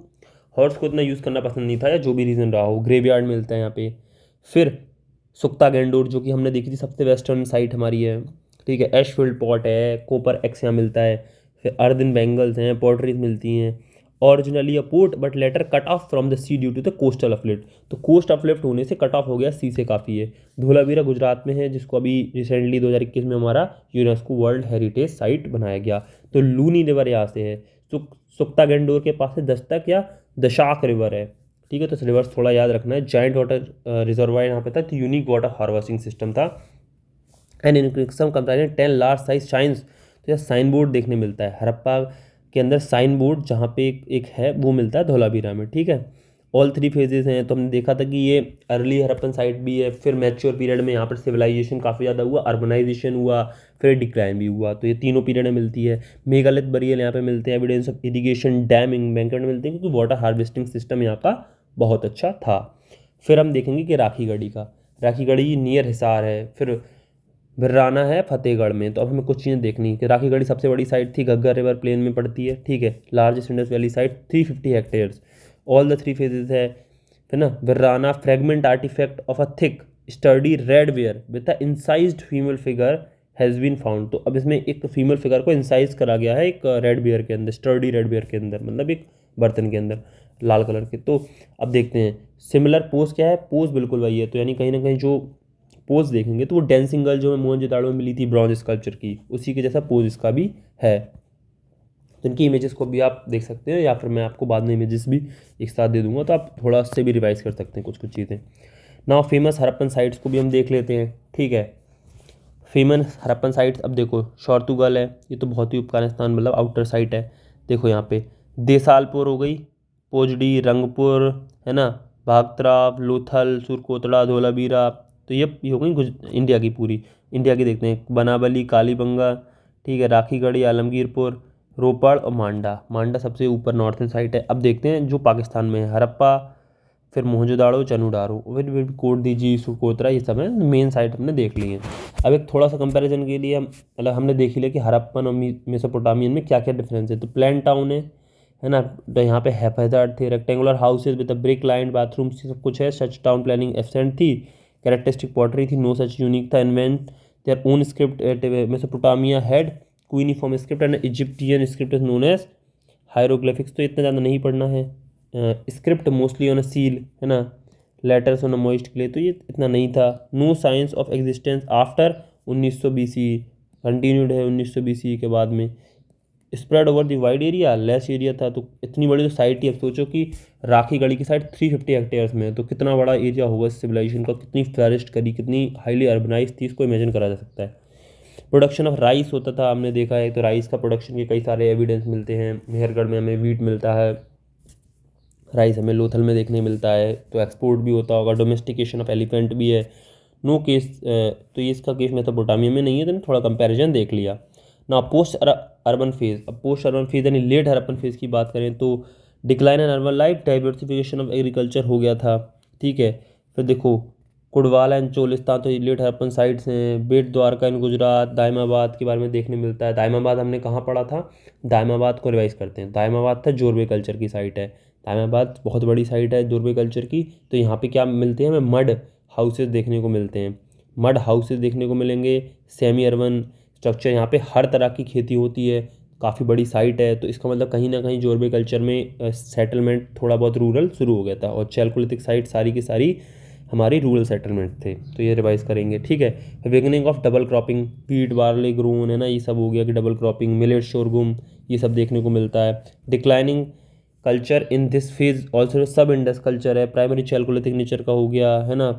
हॉर्स को इतना यूज़ करना पसंद नहीं था या जो भी रीज़न रहा हो। ग्रेवयार्ड मिलता है यहाँ पे। फिर सुक्ता गैंडोर, जो कि हमने देखी थी सबसे वेस्टर्न साइट हमारी है, ठीक है। एशफील्ड पॉट है, कोपर एक्स यहाँ मिलता है। फिर अर्दन बैंगल्स हैं, पॉटरीज मिलती हैं। Originally a port but later cut off from the sea due to the coastal uplift, तो कोस्ट अपलिफ्ट होने से कट ऑफ हो गया, सी से काफ़ी है। धोलावीरा गुजरात में है, जिसको अभी रिसेंटली 2021 में हमारा यूनेस्को वर्ल्ड हेरिटेज साइट बनाया गया। तो लूनी रिवर यहाँ से है। सुक्ता गैंडोर के पास से दस्तक या दशाक रिवर है, ठीक है। तो सिलेबस थोड़ा याद रखना है। जॉइंट वाटर रिजर्वायर यहाँ पे था, तो यूनिक वाटर हार्वेस्टिंग सिस्टम था। And in some comparison 10 large size signs, तो यह साइन बोर्ड देखने मिलता है हड़प्पा के अंदर। साइन बोर्ड जहाँ पे एक है वो मिलता है धोलावीरा में, ठीक है। ऑल 3 फेजेस हैं, तो हमने देखा था कि ये अर्ली हड़प्पन साइट भी है। फिर मैच्योर पीरियड में यहाँ पर सिविलाइजेशन काफ़ी ज़्यादा हुआ, अर्बनाइजेशन हुआ, फिर डिक्लाइन भी हुआ। तो ये तीनों पीरियड में मिलती है। मेगालिथ बरियल यहाँ पे मिलते हैं। Evidence of irrigation, dam embankment मिलते हैं, क्योंकि वाटर हार्वेस्टिंग सिस्टम यहाँ का बहुत अच्छा था। फिर हम देखेंगे कि राखीगढ़ी का, राखीगढ़ी नियर हिसार है। फिर बिर्राना है फतेहगढ़ में। तो अब हमें कुछ चीज़ें देखनी है कि राखीगढ़ी सबसे बड़ी साइट थी, घग्गर रिवर प्लेन में पड़ती है, ठीक है। Largest Indus valley site, 350 hectares, all the 3 phases है। फिर ना Bhirrana fragment artifact of a thick sturdy red ware with a incised female figure has been found. तो अब इसमें एक फीमेल फिगर को इंसाइज करा गया है एक रेड बियर के अंदर, स्टर्डी रेड बियर के अंदर, मतलब एक बर्तन के अंदर लाल कलर के। तो अब देखते हैं सिमिलर पोज क्या है। पोज बिल्कुल वही है, तो यानी कहीं ना कहीं जो पोज देखेंगे तो वो डांसिंग गर्ल जो मोहनजोदाड़ो में मिली थी ब्रॉन्ज स्कल्पचर की, उसी के जैसा पोज इसका भी है। तो इनकी इमेजेस को भी आप देख सकते हैं, या फिर मैं आपको बाद में इमेजेस भी एक साथ दे दूंगा, तो आप थोड़ा उससे भी रिवाइज कर सकते हैं कुछ कुछ चीज़ें। नाउ फेमस हड़प्पन साइट्स को भी हम देख लेते हैं, ठीक है। फेमस हड़प्पन साइट्स, अब देखो शौर्तुगल है, ये तो बहुत ही अफगानिस्तान मतलब आउटर साइट है। देखो यहाँ पे देसालपुर हो गई, पोजडी, रंगपुर, है ना, भागत्राव, लोथल, सुरकोतड़ा, धोलावीरा। तो ये हो गई इंडिया की पूरी। इंडिया की देखते हैं, बनावली, कालीबंगा, ठीक है, राखीगढ़ी, आलमगीरपुर, रोपड़ और मांडा। मांडा सबसे ऊपर नॉर्थन साइट है। अब देखते हैं जो पाकिस्तान में है, हड़प्पा, फिर मोहनजोदाड़ो, चनूडारो, फिर कोटदीजी, सुकोत्रा, ये सब है मेन साइट हमने देख ली है। अब एक थोड़ा सा कंपैरिजन के लिए हम मतलब हमने देख ही लिया कि हड़प्पन और मेसोपोटामियन में क्या क्या डिफरेंस है। तो प्लान टाउन है ना, तो यहाँ पे हैफेजार्ड थे, rectangular houses with brick line bathroom, सब कुछ है। सच टाउन प्लानिंग एब्सेंट थी, कैरेक्टरिस्टिक पॉटरी थी, नो सच यूनिक था। Invent their own script at Mesopotamia had cuneiform script and Egyptian script is known as hieroglyphics. तो इतना ज़्यादा नहीं पढ़ना है। Script mostly on a seal, है ना, letters on a moist clay, तो ये इतना नहीं था। No science of existence after 1900 BC, continued है 1900 BC के बाद में। Spread over the wide area, less area था। तो इतनी बड़ी तो साइट ही, अब सोचो कि राखीगढ़ी की साइट 350 हेक्टेयर्स में है, तो कितना बड़ा एरिया होगा सिविलाइजेशन का, कितनी फ्लरिश्ड करी, कितनी हाईली अर्बनाइज थी, इसको इमेजिन करा जा सकता है। प्रोडक्शन ऑफ राइस होता था, हमने देखा है, तो राइस का प्रोडक्शन के कई सारे एविडेंस मिलते हैं। मेहरगढ़ में हमें वीट मिलता है, राइस हमें लोथल में देखने मिलता है, तो एक्सपोर्ट भी होता होगा। डोमेस्टिकेशन ऑफ एलिफेंट भी है। नो केस, तो ये इसका केस मेसोपोटामिया में नहीं है, तो थोड़ा कंपैरिजन देख लिया ना। पोस्ट अर्बन फेज, अब पोस्ट अर्बन फेज यानी लेट हड़प्पन फेज की बात करें तो decline in urban life, diversification of agriculture हो गया था, ठीक है। फिर देखो कुड़वाल एंड चोलिस्तान, तो ये लेट हड़प्पन साइट्स हैं। बेट द्वारका इन गुजरात, दायमाबाद के बारे में देखने मिलता है। दायमाबाद हमने कहाँ पढ़ा था, दायमाबाद को रिवाइज करते हैं। दायमाबाद था जोरवे कल्चर की साइट है। दायमाबाद बहुत बड़ी साइट है जोरवे कल्चर की। तो यहाँ पे क्या मिलते हैं हमें, मड हाउसेज देखने को मिलते हैं। मड हाउसेज देखने को मिलेंगे। सेमी अर्बन स्ट्रक्चर, यहाँ पे हर तरह की खेती होती है, काफ़ी बड़ी साइट है। तो इसका मतलब कहीं ना कहीं जोरबे कल्चर में सेटलमेंट थोड़ा बहुत रूरल शुरू हो गया था, और चैलकोलिथिक साइट सारी की सारी हमारी रूरल सेटलमेंट थे। तो ये रिवाइज करेंगे, ठीक है। बिगिनिंग ऑफ डबल क्रॉपिंग, पीट, बार्ले, ग्रोन, है ना, ये सब हो गया कि डबल क्रॉपिंग, मिलेट, शोरगुम, ये सब देखने को मिलता है। Declining culture in this phase also सब इंडस कल्चर है। प्राइमरी चैलकोलिथिक नेचर का हो गया, है ना।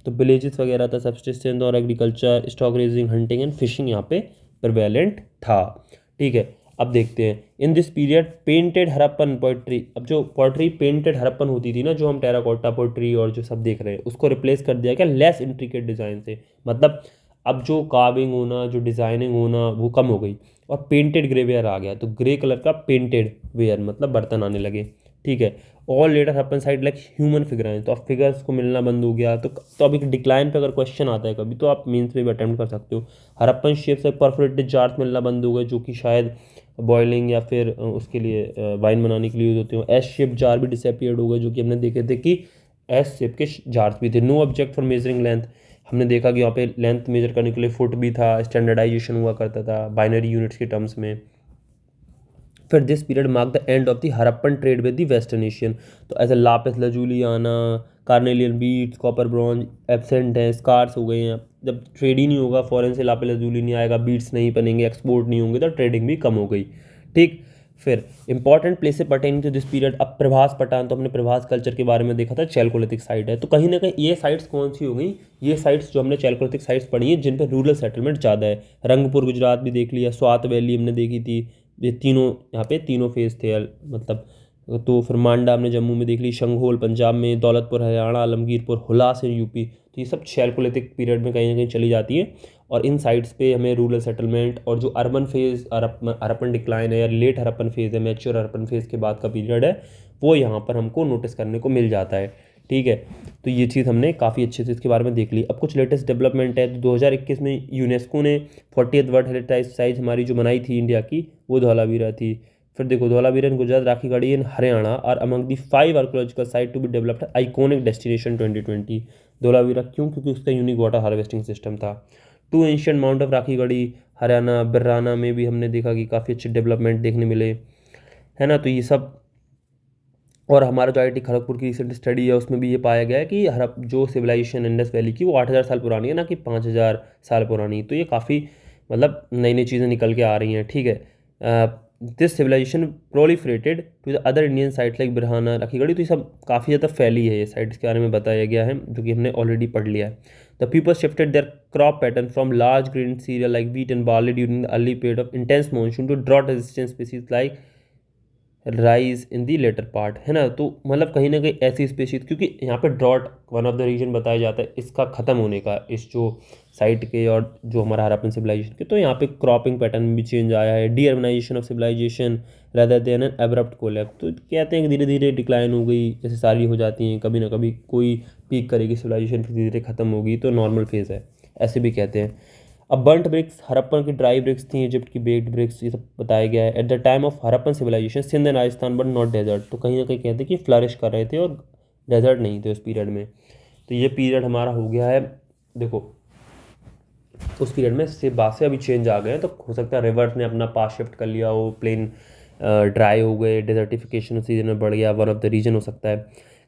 तो विलेजेस वगैरह था, सब्सिस्टेंस और agriculture, stock raising, hunting and fishing यहाँ पे प्रिवेलेंट था। ठीक है, अब देखते हैं in this period painted Harappan poetry. अब जो पोइट्री पेंटेड हरप्पन होती थी ना, जो हम टेराकोटा पोइट्री और जो सब देख रहे हैं, उसको रिप्लेस कर दिया गया लेस इंट्रिकेट डिज़ाइन से। मतलब अब जो कार्विंग होना, जो डिज़ाइनिंग होना, वो कम हो गई और पेंटेड ग्रे वेयर आ गया। तो ग्रे कलर का पेंटेड वेयर मतलब बर्तन आने लगे। ठीक है, all later Harappan side like human figure हैं, तो अब फिगर्स को मिलना बंद हो गया। तो अब एक डिक्लाइन पे अगर क्वेश्चन आता है कभी, तो आप मीन्स पे भी अटेम्प्ट कर सकते हो। हरप्पन शेप से परफोरेटेड जार्स मिलना बंद हो गए, जो कि शायद बॉयलिंग या फिर उसके लिए वाइन बनाने के लिए यूज़ होते हो। एस शेप जार भी डिसअपियर्ड हो गए, जो कि हमने देखे थे कि एस शेप के जार्स भी थे। No object for measuring length, हमने देखा कि यहाँ पे लेंथ मेजर करने के लिए फुट भी था। स्टैंडर्डाइजेशन हुआ करता था बाइनरी यूनिट्स के टर्म्स में। फिर this period mark the end of the Harappan trade with the western Asian. तो ऐसे लापिस लजूली आना, carnelian beads, copper bronze absent हैं, स्कार्स हो गए हैं। जब ट्रेड ही नहीं होगा, फॉरेन से लापिस लजूली नहीं आएगा, बीड्स नहीं बनेंगे, एक्सपोर्ट नहीं होंगे, तो ट्रेडिंग भी कम हो गई। ठीक, फिर important places pertaining to this period. अब प्रभास पठान, तो हमने प्रभास कल्चर के बारे में देखा था, चैलकोलिथिक साइट है। तो कहीं ना कहीं ये साइट्स कौन सी हो गई, ये साइट्स जो हमने चैलकोलिथिक साइट्स पढ़ी हैं जिन पर रूरल सेटलमेंट ज़्यादा है। रंगपुर गुजरात भी देख लिया, स्वात वैली हमने देखी थी। ये तीनों यहाँ पे तीनों फेज थे मतलब। तो फिर मांडा हमने जम्मू में देख ली, शंघोल पंजाब में, दौलतपुर हरियाणा, आलमगीरपुर हुलास है यूपी। तो ये सब चैलकोलिथिक पीरियड में कहीं ना कहीं चली जाती है। और इन साइट्स पे हमें रूरल सेटलमेंट और जो अर्बन फेज़ हरप्पन डिक्लाइन है या लेट हरप्पन फेज़ है, मैच्योर हरप्पन फेज़ के बाद का पीरियड है, वो यहाँ पर हमको नोटिस करने को मिल जाता है। ठीक है, तो ये चीज़ हमने काफ़ी अच्छे से इसके बारे में देख ली। अब कुछ लेटेस्ट डेवलपमेंट है। तो 2021 में यूनेस्को ने 40th वर्ल्ड हेरिटेज साइट हमारी जो बनाई थी इंडिया की, वो धौलावीरा थी। फिर देखो, धौलावीरा इन गुजरात, राखीगढ़ी इन हरियाणा और among the 5 archaeological site to be developed iconic destination 2020। Dholavira क्यों? क्योंकि उसका यूनिक वाटर हार्वेस्टिंग सिस्टम था। Two ancient mound of Rakhigarhi Haryana, Bhirrana में भी हमने देखा कि काफ़ी अच्छे डेवलपमेंट देखने मिले, है ना। तो ये सब, और हमारा जो IIT खड़गपुर की रिसेंट स्टडी है, उसमें भी ये पाया गया है कि जो सिविलाइजेशन इंडस वैली की, वो 8,000 साल पुरानी है, ना कि 5,000 साल पुरानी। तो ये काफ़ी मतलब नई नई चीज़ें निकल के आ रही हैं। ठीक है, this civilization proliferated to the other Indian site like Bhirrana, Rakhigarhi. तो ये सब काफ़ी ज़्यादा फैली है, ये साइट्स के बारे में बताया गया है, जो कि हमने ऑलरेडी पढ़ लिया है। The people shifted their crop pattern from large grain cereal like wheat and barley during the early period of intense monsoon to drought resistant species like rice in the later part, है ना। तो मतलब कहीं ना कहीं ऐसी species, क्योंकि यहाँ पे drought one of the reason बताया जाता है इसका ख़त्म होने का, इस जो साइट के और जो हमारा हरप्पन सिविलाइजेशन के। तो यहाँ पे क्रॉपिंग पैटर्न में भी चेंज आया है। Deurbanization of civilization rather than an abrupt collapse. तो कहते हैं कि धीरे धीरे डिक्लाइन हो गई, जैसे सारी हो जाती हैं, कभी ना कभी कोई पीक करेगी सिविलाइजेशन, फिर धीरे धीरे ख़त्म होगी, तो नॉर्मल फेज़ है, ऐसे भी कहते हैं। अब बर्ंट ब्रिक्स, हरप्पन की ड्राई ब्रिक्स थी, इजिप्ट की बेक्ड ब्रिक्स, ये सब बताया गया है। At the time of Harappan civilization Sindh and Rajasthan but not desert. तो कहीं ना कहीं कहते हैं कि फ्लरिश कर रहे थे और डेजर्ट नहीं थे उस पीरियड में। तो ये पीरियड हमारा हो गया है। देखो, उस पीरियड में से बाद से अभी चेंज आ गए हैं, तो हो सकता है रिवर्स ने अपना पास शिफ्ट कर लिया हो, प्लेन ड्राई हो गए, डेजर्टिफिकेशन सीजन में बढ़ गया, वन ऑफ द रीजन हो सकता है।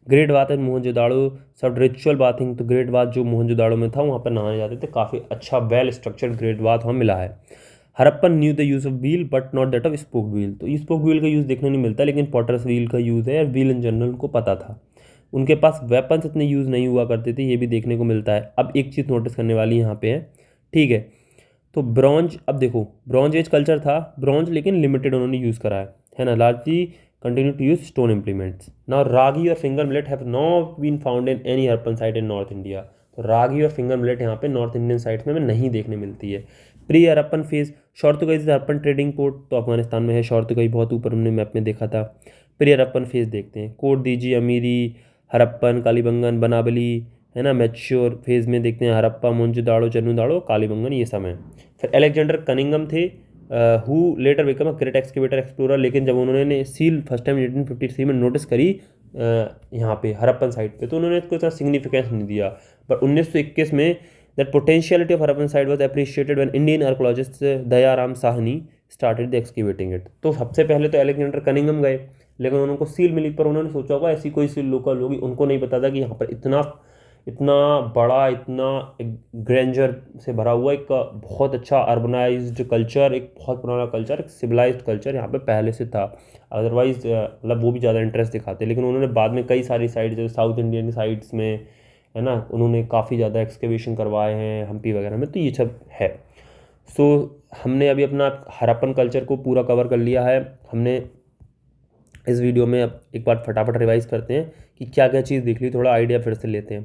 ग्रेट बाथ एंड मोहनजोदाड़ो, सब रिचुअल बाथिंग। तो ग्रेट बाथ जो मोहनजोदाड़ो में था, वहाँ पर नहाने जाते थे, काफ़ी अच्छा वेल स्ट्रक्चर्ड ग्रेट बाथ वहाँ मिला है। Harappan new the use of wheel but not that of spoke wheel. तो स्पोक व्हील का यूज़ देखने नहीं मिलता, लेकिन पॉटर्स व्हील का यूज़ है, व्हील इन जनरल उनको पता था। उनके पास वेपन्स इतने यूज़ नहीं हुआ करते थे, ये भी देखने को मिलता है। अब एक चीज़ नोटिस करने वाली यहाँ पे है। ठीक है, तो ब्रॉन्ज, अब देखो ब्रॉन्ज एज कल्चर था, ब्रॉन्ज लेकिन लिमिटेड उन्होंने यूज़ करा है ना। Largely continue to use stone implements. Now ragi और finger millet have not been found in any Harappan site in north India. तो रागी और फिंगर मिलेट यहाँ पे नॉर्थ इंडियन साइट्स में हमें नहीं देखने मिलती है। Pre Harappan phase, Shortugai Harappan trading port, तो अफगानिस्तान में है शौर्तुगाई, बहुत ऊपर हमने मैप में देखा था। प्री हरप्पन फेज देखते हैं, कोट दीजी, अमीरी, हरप्पन, कालीबंगन, बनाबली, है ना। मैच्योर फेज में देखते हैं हरप्पा, मोहनजोदाड़ो, चन्नूदाड़ो, कालीबंगन, ये सब हैं। फिर अलेक्जेंडर कनिंगम थे, who letter become a great excavator explorer. लेकिन जब उन्होंने सील फर्स्ट टाइम 1853 में नोटिस करी यहाँ पे हरप्पन साइट पे, तो उन्होंने इसको इतना सिग्निफिकेंस नहीं दिया। पर 1921 में that potentiality of Harappan site was appreciated when Indian archaeologist Dayaram Sahni started the excavating it. तो सबसे पहले तो अलेक्जेंडर कनिंगम गए, लेकिन उनको सील मिली, पर उन्होंने सोचा होगा ऐसी कोई सील लोकल होगी, उनको नहीं पता था कि यहाँ पर इतना इतना बड़ा, इतना ग्रेंजर से भरा हुआ एक बहुत अच्छा अर्बनाइज्ड कल्चर, एक बहुत पुराना कल्चर, एक सिविलाइज्ड कल्चर यहाँ पे पहले से था। अदरवाइज मतलब वो भी ज़्यादा इंटरेस्ट दिखाते, लेकिन उन्होंने बाद में कई सारी साइट्स, जैसे साउथ इंडियन साइट्स में, है ना, उन्होंने काफ़ी ज़्यादा एक्सकेवेशन करवाए हैं हम्पी वगैरह में, तो ये सब है। सो हमने अभी अपना हड़प्पन कल्चर को पूरा कवर कर लिया है। हमने इस वीडियो में अब एक बार फटाफट रिवाइज करते हैं कि क्या क्या चीज़ देख ली, थोड़ा आइडिया फिर से लेते हैं।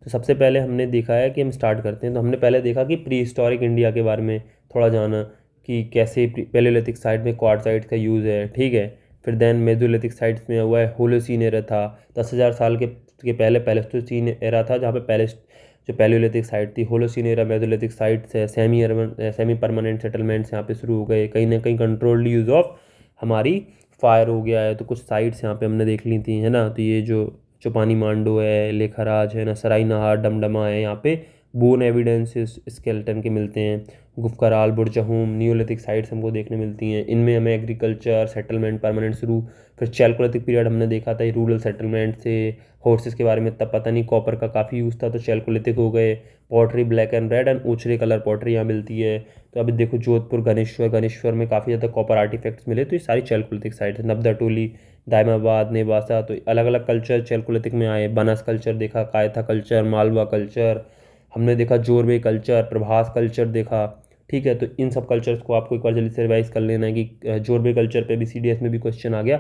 तो सबसे पहले हमने देखा है कि हम स्टार्ट करते हैं, तो हमने पहले देखा कि प्री हिस्टोरिक इंडिया के बारे में थोड़ा जाना कि कैसे पैलेयोलिथिक साइट में क्वार्टजाइट का यूज़ है, ठीक है। फिर देन मेसोलिथिक साइट्स में हुआ है होलोसीन एरा था, 10,000 साल के पहले प्लेस्टोसीन एरा था, जहाँ पे पहले जो पैलेयोलिथिक साइट थी। होलोसीन एरा मेसोलिथिक साइट्स है, सेमी परमानेंट सेटलमेंट्स यहाँ पे शुरू हो गए, कहीं ना कहीं कंट्रोल्ड यूज़ ऑफ हमारी फायर हो गया है। तो कुछ साइट्स यहाँ पे हमने देख ली थी, है ना। तो ये जो चौपानी मांडो है, लेखराज है ना, सराय नहार, डमडमा है, यहाँ पे बोन एविडेंसेस स्केलेटन के मिलते हैं। गुफकराल, बुरजहूम, नियोलिथिक साइट्स हमको देखने मिलती हैं। इनमें हमें एग्रीकल्चर सेटलमेंट परमानेंट शुरू। फिर चैल्कोलिथिक पीरियड हमने देखा था, रूरल सेटलमेंट से। हॉर्सेस के बारे में तब पता नहीं, कॉपर का काफ़ी यूज़ था तो चैल्कोलिथिक हो गए। Pottery black and red and ochre colour pottery यहाँ मिलती है। तो अभी देखो जोधपुर, गणेश्वर में काफ़ी ज़्यादा कॉपर आर्टिफैक्ट्स मिले, तो ये सारी चैल्कोलिथिक साइट्स है। नब्दा टोली, दायमाबाद, नेवासा, तो अलग अलग कल्चर चैल्कोलिथिक में आए। बनास कल्चर देखा, कायथा कल्चर, मालवा कल्चर, हमने देखा जोरबे कल्चर, प्रभास कल्चर देखा, ठीक है। तो इन सब कल्चर्स को आपको एक बार जल्दी से रिवाइज कर लेना है कि जोरबे कल्चर पे भी सीडीएस में भी क्वेश्चन आ गया।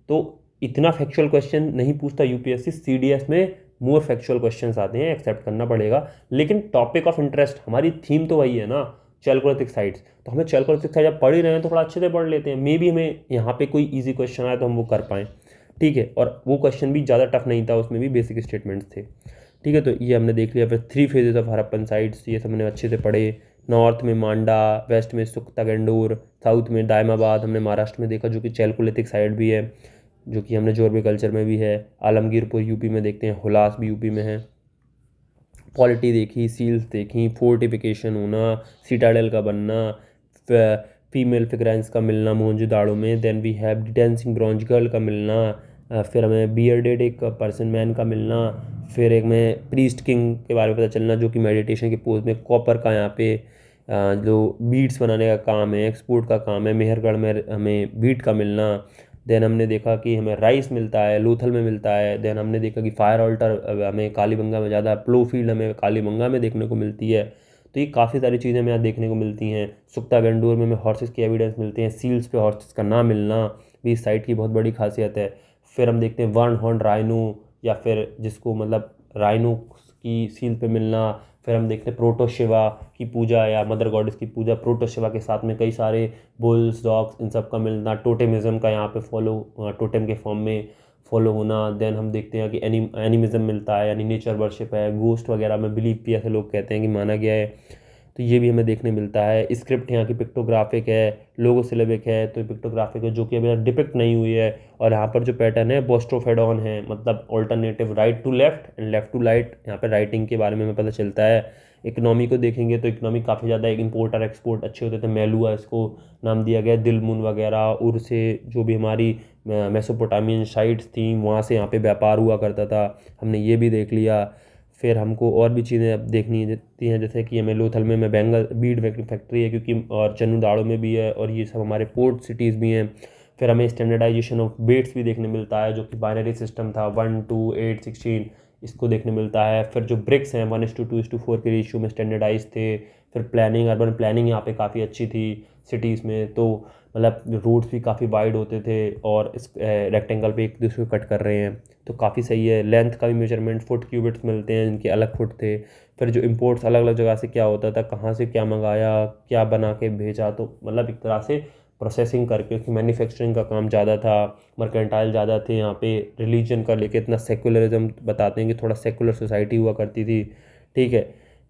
तो इतना फैक्चुअल क्वेश्चन नहीं पूछता यूपीएससी, सीडीएस में मोर फैक्चुअल क्वेश्चंस आते हैं, एक्सेप्ट करना पड़ेगा। लेकिन टॉपिक ऑफ इंटरेस्ट, हमारी थीम तो वही है ना, चैल्कोलिथिक साइट्स। तो हमें चैल्कोलिथिक साइट जब पढ़ ही रहे हैं तो थोड़ा अच्छे से पढ़ लेते हैं, मे भी हमें यहाँ पे कोई ईजी क्वेश्चन आए तो हम वो कर पाएँ, ठीक है। और वो क्वेश्चन भी ज़्यादा टफ नहीं था, उसमें भी बेसिक स्टेटमेंट्स थे, ठीक है। तो ये हमने देख लिया। फिर 3 फेजेस ऑफ हड़प्पन साइट्स, ये सब हमने अच्छे से पढ़े। नॉर्थ में मांडा, वेस्ट में सुख्ता गंडोर, साउथ में दायमाबाद हमने महाराष्ट्र में देखा, जो कि चैल्कोलिथिक साइट भी है, जो कि हमने जोरबे कल्चर में भी है। आलमगीरपुर यूपी में देखते हैं, हुलास भी यूपी में है। पॉलिटी देखी, सील्स देखी, फोर्टिफिकेशन होना, सिटाडेल का बनना, फीमेल फिगरेंस का मिलना मोहनजोदाड़ो में। Then we have dancing bronze girl का मिलना। फिर हमें बियर्डेड एक पर्सन मैन का मिलना। फिर एक में प्रीस्ट किंग के बारे में पता चलना, जो कि मेडिटेशन के पोज में कॉपर का यहाँ पे जो बीड्स बनाने का काम है, एक्सपोर्ट का काम है, मेहरगढ़ में हमें बीट का मिलना। देन हमने देखा कि हमें राइस मिलता है, लोथल में मिलता है। देन हमने देखा कि फायर ऑल्टर हमें कालीबंगा में ज़्यादा, प्लो फील्ड हमें कालीबंगा में देखने को मिलती है। तो ये काफ़ी सारी चीज़ें हमें यहाँ देखने को मिलती हैं। सुक्ता गंडोर में हमें हॉर्सेस की एविडेंस मिलते हैं, सील्स पे हॉर्सेस का ना मिलना भी इस साइट की बहुत बड़ी खासियत है। फिर हम देखते हैं वन हॉर्न राइनो, या फिर जिसको मतलब राइनो की सील पे मिलना। फिर हम देखते हैं प्रोटोशिवा की पूजा या मदर गॉडेस की पूजा, प्रोटोशिवा के साथ में कई सारे बुल्स, डॉग्स, इन सब का मिलना। टोटेमिज्म का यहाँ पे फॉलो, टोटेम के फॉर्म में फॉलो होना। देन हम देखते हैं कि एनिमिज्म मिलता है, यानी नेचर वर्शिप है, गोस्ट वगैरह में बिलीव भी ऐसे लोग कहते हैं कि माना गया है, तो ये भी हमें देखने मिलता है। स्क्रिप्ट यहाँ की पिक्टोग्राफिक है, लोगो सिलेबिक है, तो पिक्टोग्राफिक है जो कि अभी डिपिक्ट नहीं हुई है। और यहाँ पर जो पैटर्न है बोस्ट्रोफेडॉन है, मतलब alternative right to left and left to right, यहाँ पर राइटिंग के बारे में हमें पता चलता है। इकनॉमी को देखेंगे तो इकनॉमी काफ़ी ज़्यादा इम्पोर्ट और एक्सपोर्ट अच्छे होते थे। मेलुआ इसको नाम दिया गया, दिलमुन वगैरह, उर से जो भी हमारी मेसोपोटामियन साइट्स थी वहाँ से यहाँ पे व्यापार हुआ करता था, हमने ये भी देख लिया। फिर हमको और भी चीज़ें अब देखनी होती हैं, जैसे कि हमें लोथल में बेंगल बीड फैक्ट्री है, क्योंकि और चन्नूदाड़ो में भी है, और ये सब हमारे पोर्ट सिटीज़ भी हैं। फिर हमें स्टैंडर्डाइजेशन ऑफ बेट्स भी देखने मिलता है, जो कि बाइनरी सिस्टम था 1, 2, 8, 16, इसको देखने मिलता है। फिर जो ब्रिक्स हैं 1:2:4 के रेशियो में स्टैंडर्डाइज थे। फिर प्लानिंग, अर्बन प्लानिंग यहाँ पे काफ़ी अच्छी थी सिटीज़ में, तो मतलब रोड्स भी काफ़ी वाइड होते थे, और इस रेक्टेंगल पे एक दूसरे को कट कर रहे हैं, तो काफ़ी सही है। लेंथ का भी मेजरमेंट फुट क्यूबिट्स मिलते हैं, इनके अलग फुट थे। फिर जो इंपोर्ट्स अलग अलग जगह से क्या होता था, कहाँ से क्या मंगाया, क्या बना के भेजा, तो मतलब एक तरह से प्रोसेसिंग करके उसकी मैन्युफैक्चरिंग का काम ज़्यादा था। मर्केंटाइल ज़्यादा थे यहाँ पे। रिलीजन का लेके इतना सेकुलरिज्म बताते हैं कि थोड़ा सेकुलर सोसाइटी हुआ करती थी, ठीक है।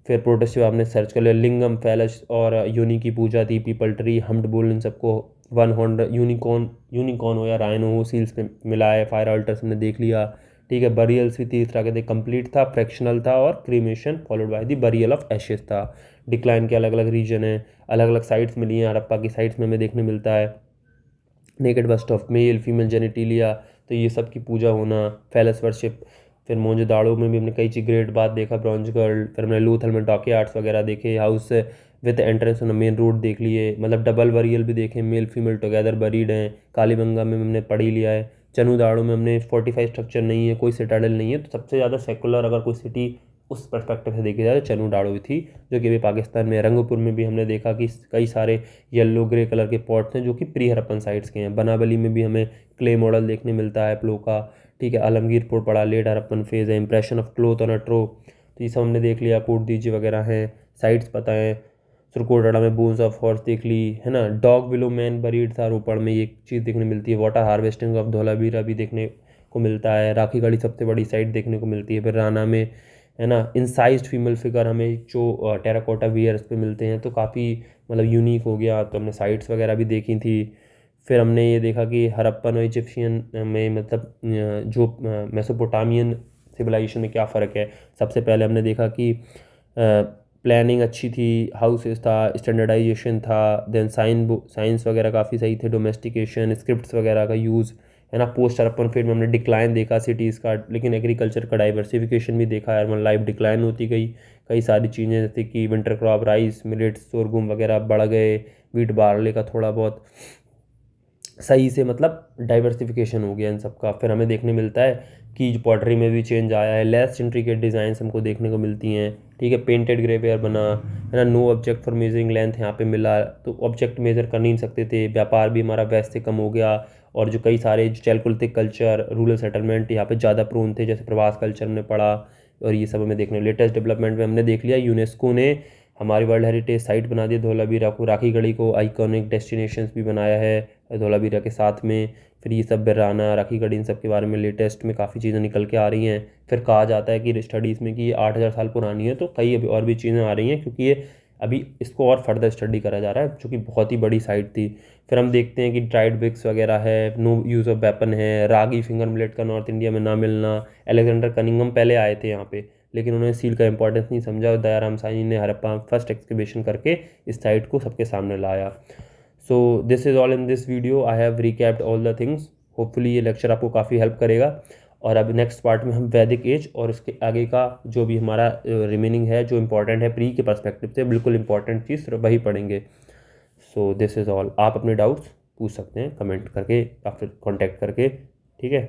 फिर प्रोटेस्टिव आपने सर्च कर लिया, लिंगम, फैलस और यूनी की पूजा थी, पीपल ट्री, हम्ड बुल, इन सबको वन हॉर्न यूनिकॉर्न हो या राइनो हो सील्स पे मिला है। फायर अल्टर्स हमने देख लिया, ठीक है। बरियल्स भी 3 तरह के थे, कंप्लीट था, फ्रैक्शनल था, और cremation followed by the burial of ashes था। डिक्लाइन के अलग अलग रीजन है, अलग अलग साइट्स मिली हैं, हड़प्पा की साइट्स में हमें देखने मिलता है। Naked bust of male, female genitalia, तो ये सब की पूजा होना, फैलस वर्शिप। फिर मोहनजोदाड़ो में भी हमने कई चीज ग्रेट बात देखा, ब्रॉन्ज गर्ल। फिर हमने लूथल में डॉकी आर्ट्स वगैरह देखे, house with entrance on main road देख लिए, मतलब डबल बरियल भी देखे, मेल फीमेल टुगेदर बरीड हैं। कालीबंगा में हमने पढ़ ही लिया है। चन्नूदाड़ो में हमने फोर्टिफाइड स्ट्रक्चर नहीं है, कोई सिटाडल नहीं है, तो सबसे ज़्यादा सेकुलर अगर कोई सिटी उस पर्सपेक्टिव से देखी जाए तो चनू डाड़ोई थी, जो कि अभी पाकिस्तान में रंगपुर में भी हमने देखा कि कई सारे येलो ग्रे कलर के पॉट्स हैं जो कि प्री हड़प्पन साइट्स के हैं। बनावली में भी हमें क्ले मॉडल देखने मिलता है प्लो का, ठीक है। आलमगीरपुर पड़ा लेट हड़प्पन फेज़ है, impression of cloth on a trough, तो ये सब हमने देख लिया। कोट दीजी वगैरह हैं, साइट्स पता है। सुरकोटड़ा में बोन्स ऑफ हॉर्स देख ली, है ना। डॉग बिलो मैन बरीड था रोपड़ में, ये चीज़ देखने मिलती है। वाटर हार्वेस्टिंग ऑफ धौलावीरा भी देखने को मिलता है। राखी गढ़ी सबसे बड़ी साइट देखने को मिलती है। फिर राना में, है ना, इंसाइज्ड फीमेल फिगर हमें जो टेराकोटा वियर्स पे मिलते हैं, तो काफ़ी मतलब यूनिक हो गया। तो हमने साइट्स वगैरह भी देखी थी। फिर हमने ये देखा कि हड़प्पन और इजिप्शियन में मतलब जो मेसोपोटामियन सिविलाइजेशन में क्या फ़र्क है। सबसे पहले हमने देखा कि प्लानिंग अच्छी थी, हाउसेस था, स्टैंडर्डाइजेशन था, देन साइंस वगैरह काफ़ी सही थे, डोमेस्टिकेशन, स्क्रिप्ट्स वगैरह का यूज़, है ना। पोस्ट अर्बन फील्ड में हमने डिक्लाइन देखा सिटीज़ का, लेकिन एग्रीकल्चर का डाइवर्सिफिकेशन भी देखा। अर्बन लाइफ डिक्लाइन होती गई, कई सारी चीज़ें जैसे कि विंटर क्रॉप राइस मिलेट्स सोरगुम वगैरह बढ़ गए, वीट बार्ले का थोड़ा बहुत सही से मतलब डाइवर्सिफिकेशन हो गया इन सब का। फिर हमें देखने मिलता है कि पॉटरी में भी चेंज आया है, लेस इंट्रिकेट डिज़ाइंस हमको देखने को मिलती हैं, ठीक है। पेंटेड ग्रेवेयर बना, है ना। No object for measuring length यहाँ पे मिला, तो ऑब्जेक्ट मेजर कर नहीं सकते थे। व्यापार भी हमारा वैसे कम हो गया, और जो कई सारे चैलकुलिथिक कल्चर, रूरल सेटलमेंट यहाँ पे ज़्यादा प्रोन थे, जैसे प्रवास कल्चर में पड़ा, और ये सब हमें देखने। लेटेस्ट डेवलपमेंट में हमने देख लिया, यूनेस्को ने हमारी वर्ल्ड हेरिटेज साइट बना दी धौलावीरा को, राखी गढ़ी को आइकॉनिक डेस्टिनेशंस भी बनाया है धौलावीरा के साथ में। फिर ये सब बिर्राना, राखी गढ़ी, इन सब के बारे में लेटेस्ट में काफ़ी चीज़ें निकल के आ रही हैं। फिर कहा जाता है कि स्टडीज़ में कि ये 8,000 साल पुरानी है, तो कई अभी और भी चीज़ें आ रही हैं, क्योंकि ये अभी इसको और फर्दर स्टडी करा जा रहा है, जो कि बहुत ही बड़ी साइट थी। फिर हम देखते हैं कि ड्राइड ब्रिक्स वगैरह है, नो यूज़ ऑफ वेपन है, रागी फिंगर मिलेट का नॉर्थ इंडिया में ना मिलना। अलेक्जेंडर कनिंगम पहले आए थे यहाँ पे, लेकिन उन्होंने सील का इंपॉर्टेंस नहीं समझा, और दयाराम साईनी ने हड़प्पा फर्स्ट एक्सकवेशन करके इस साइट को सबके सामने लाया। So this is all in this video, I have recapped all the things. Hopefully ये लेक्चर आपको काफ़ी हेल्प करेगा। और अब नेक्स्ट पार्ट में हम वैदिक एज और इसके आगे का जो भी हमारा रिमेनिंग है, जो इंपॉर्टेंट है प्री के पर्सपेक्टिव से, बिल्कुल इंपॉर्टेंट चीज़ वही पढ़ेंगे। सो दिस इज़ ऑल। आप अपने डाउट्स पूछ सकते हैं कमेंट करके या फिर कॉन्टैक्ट करके, ठीक है।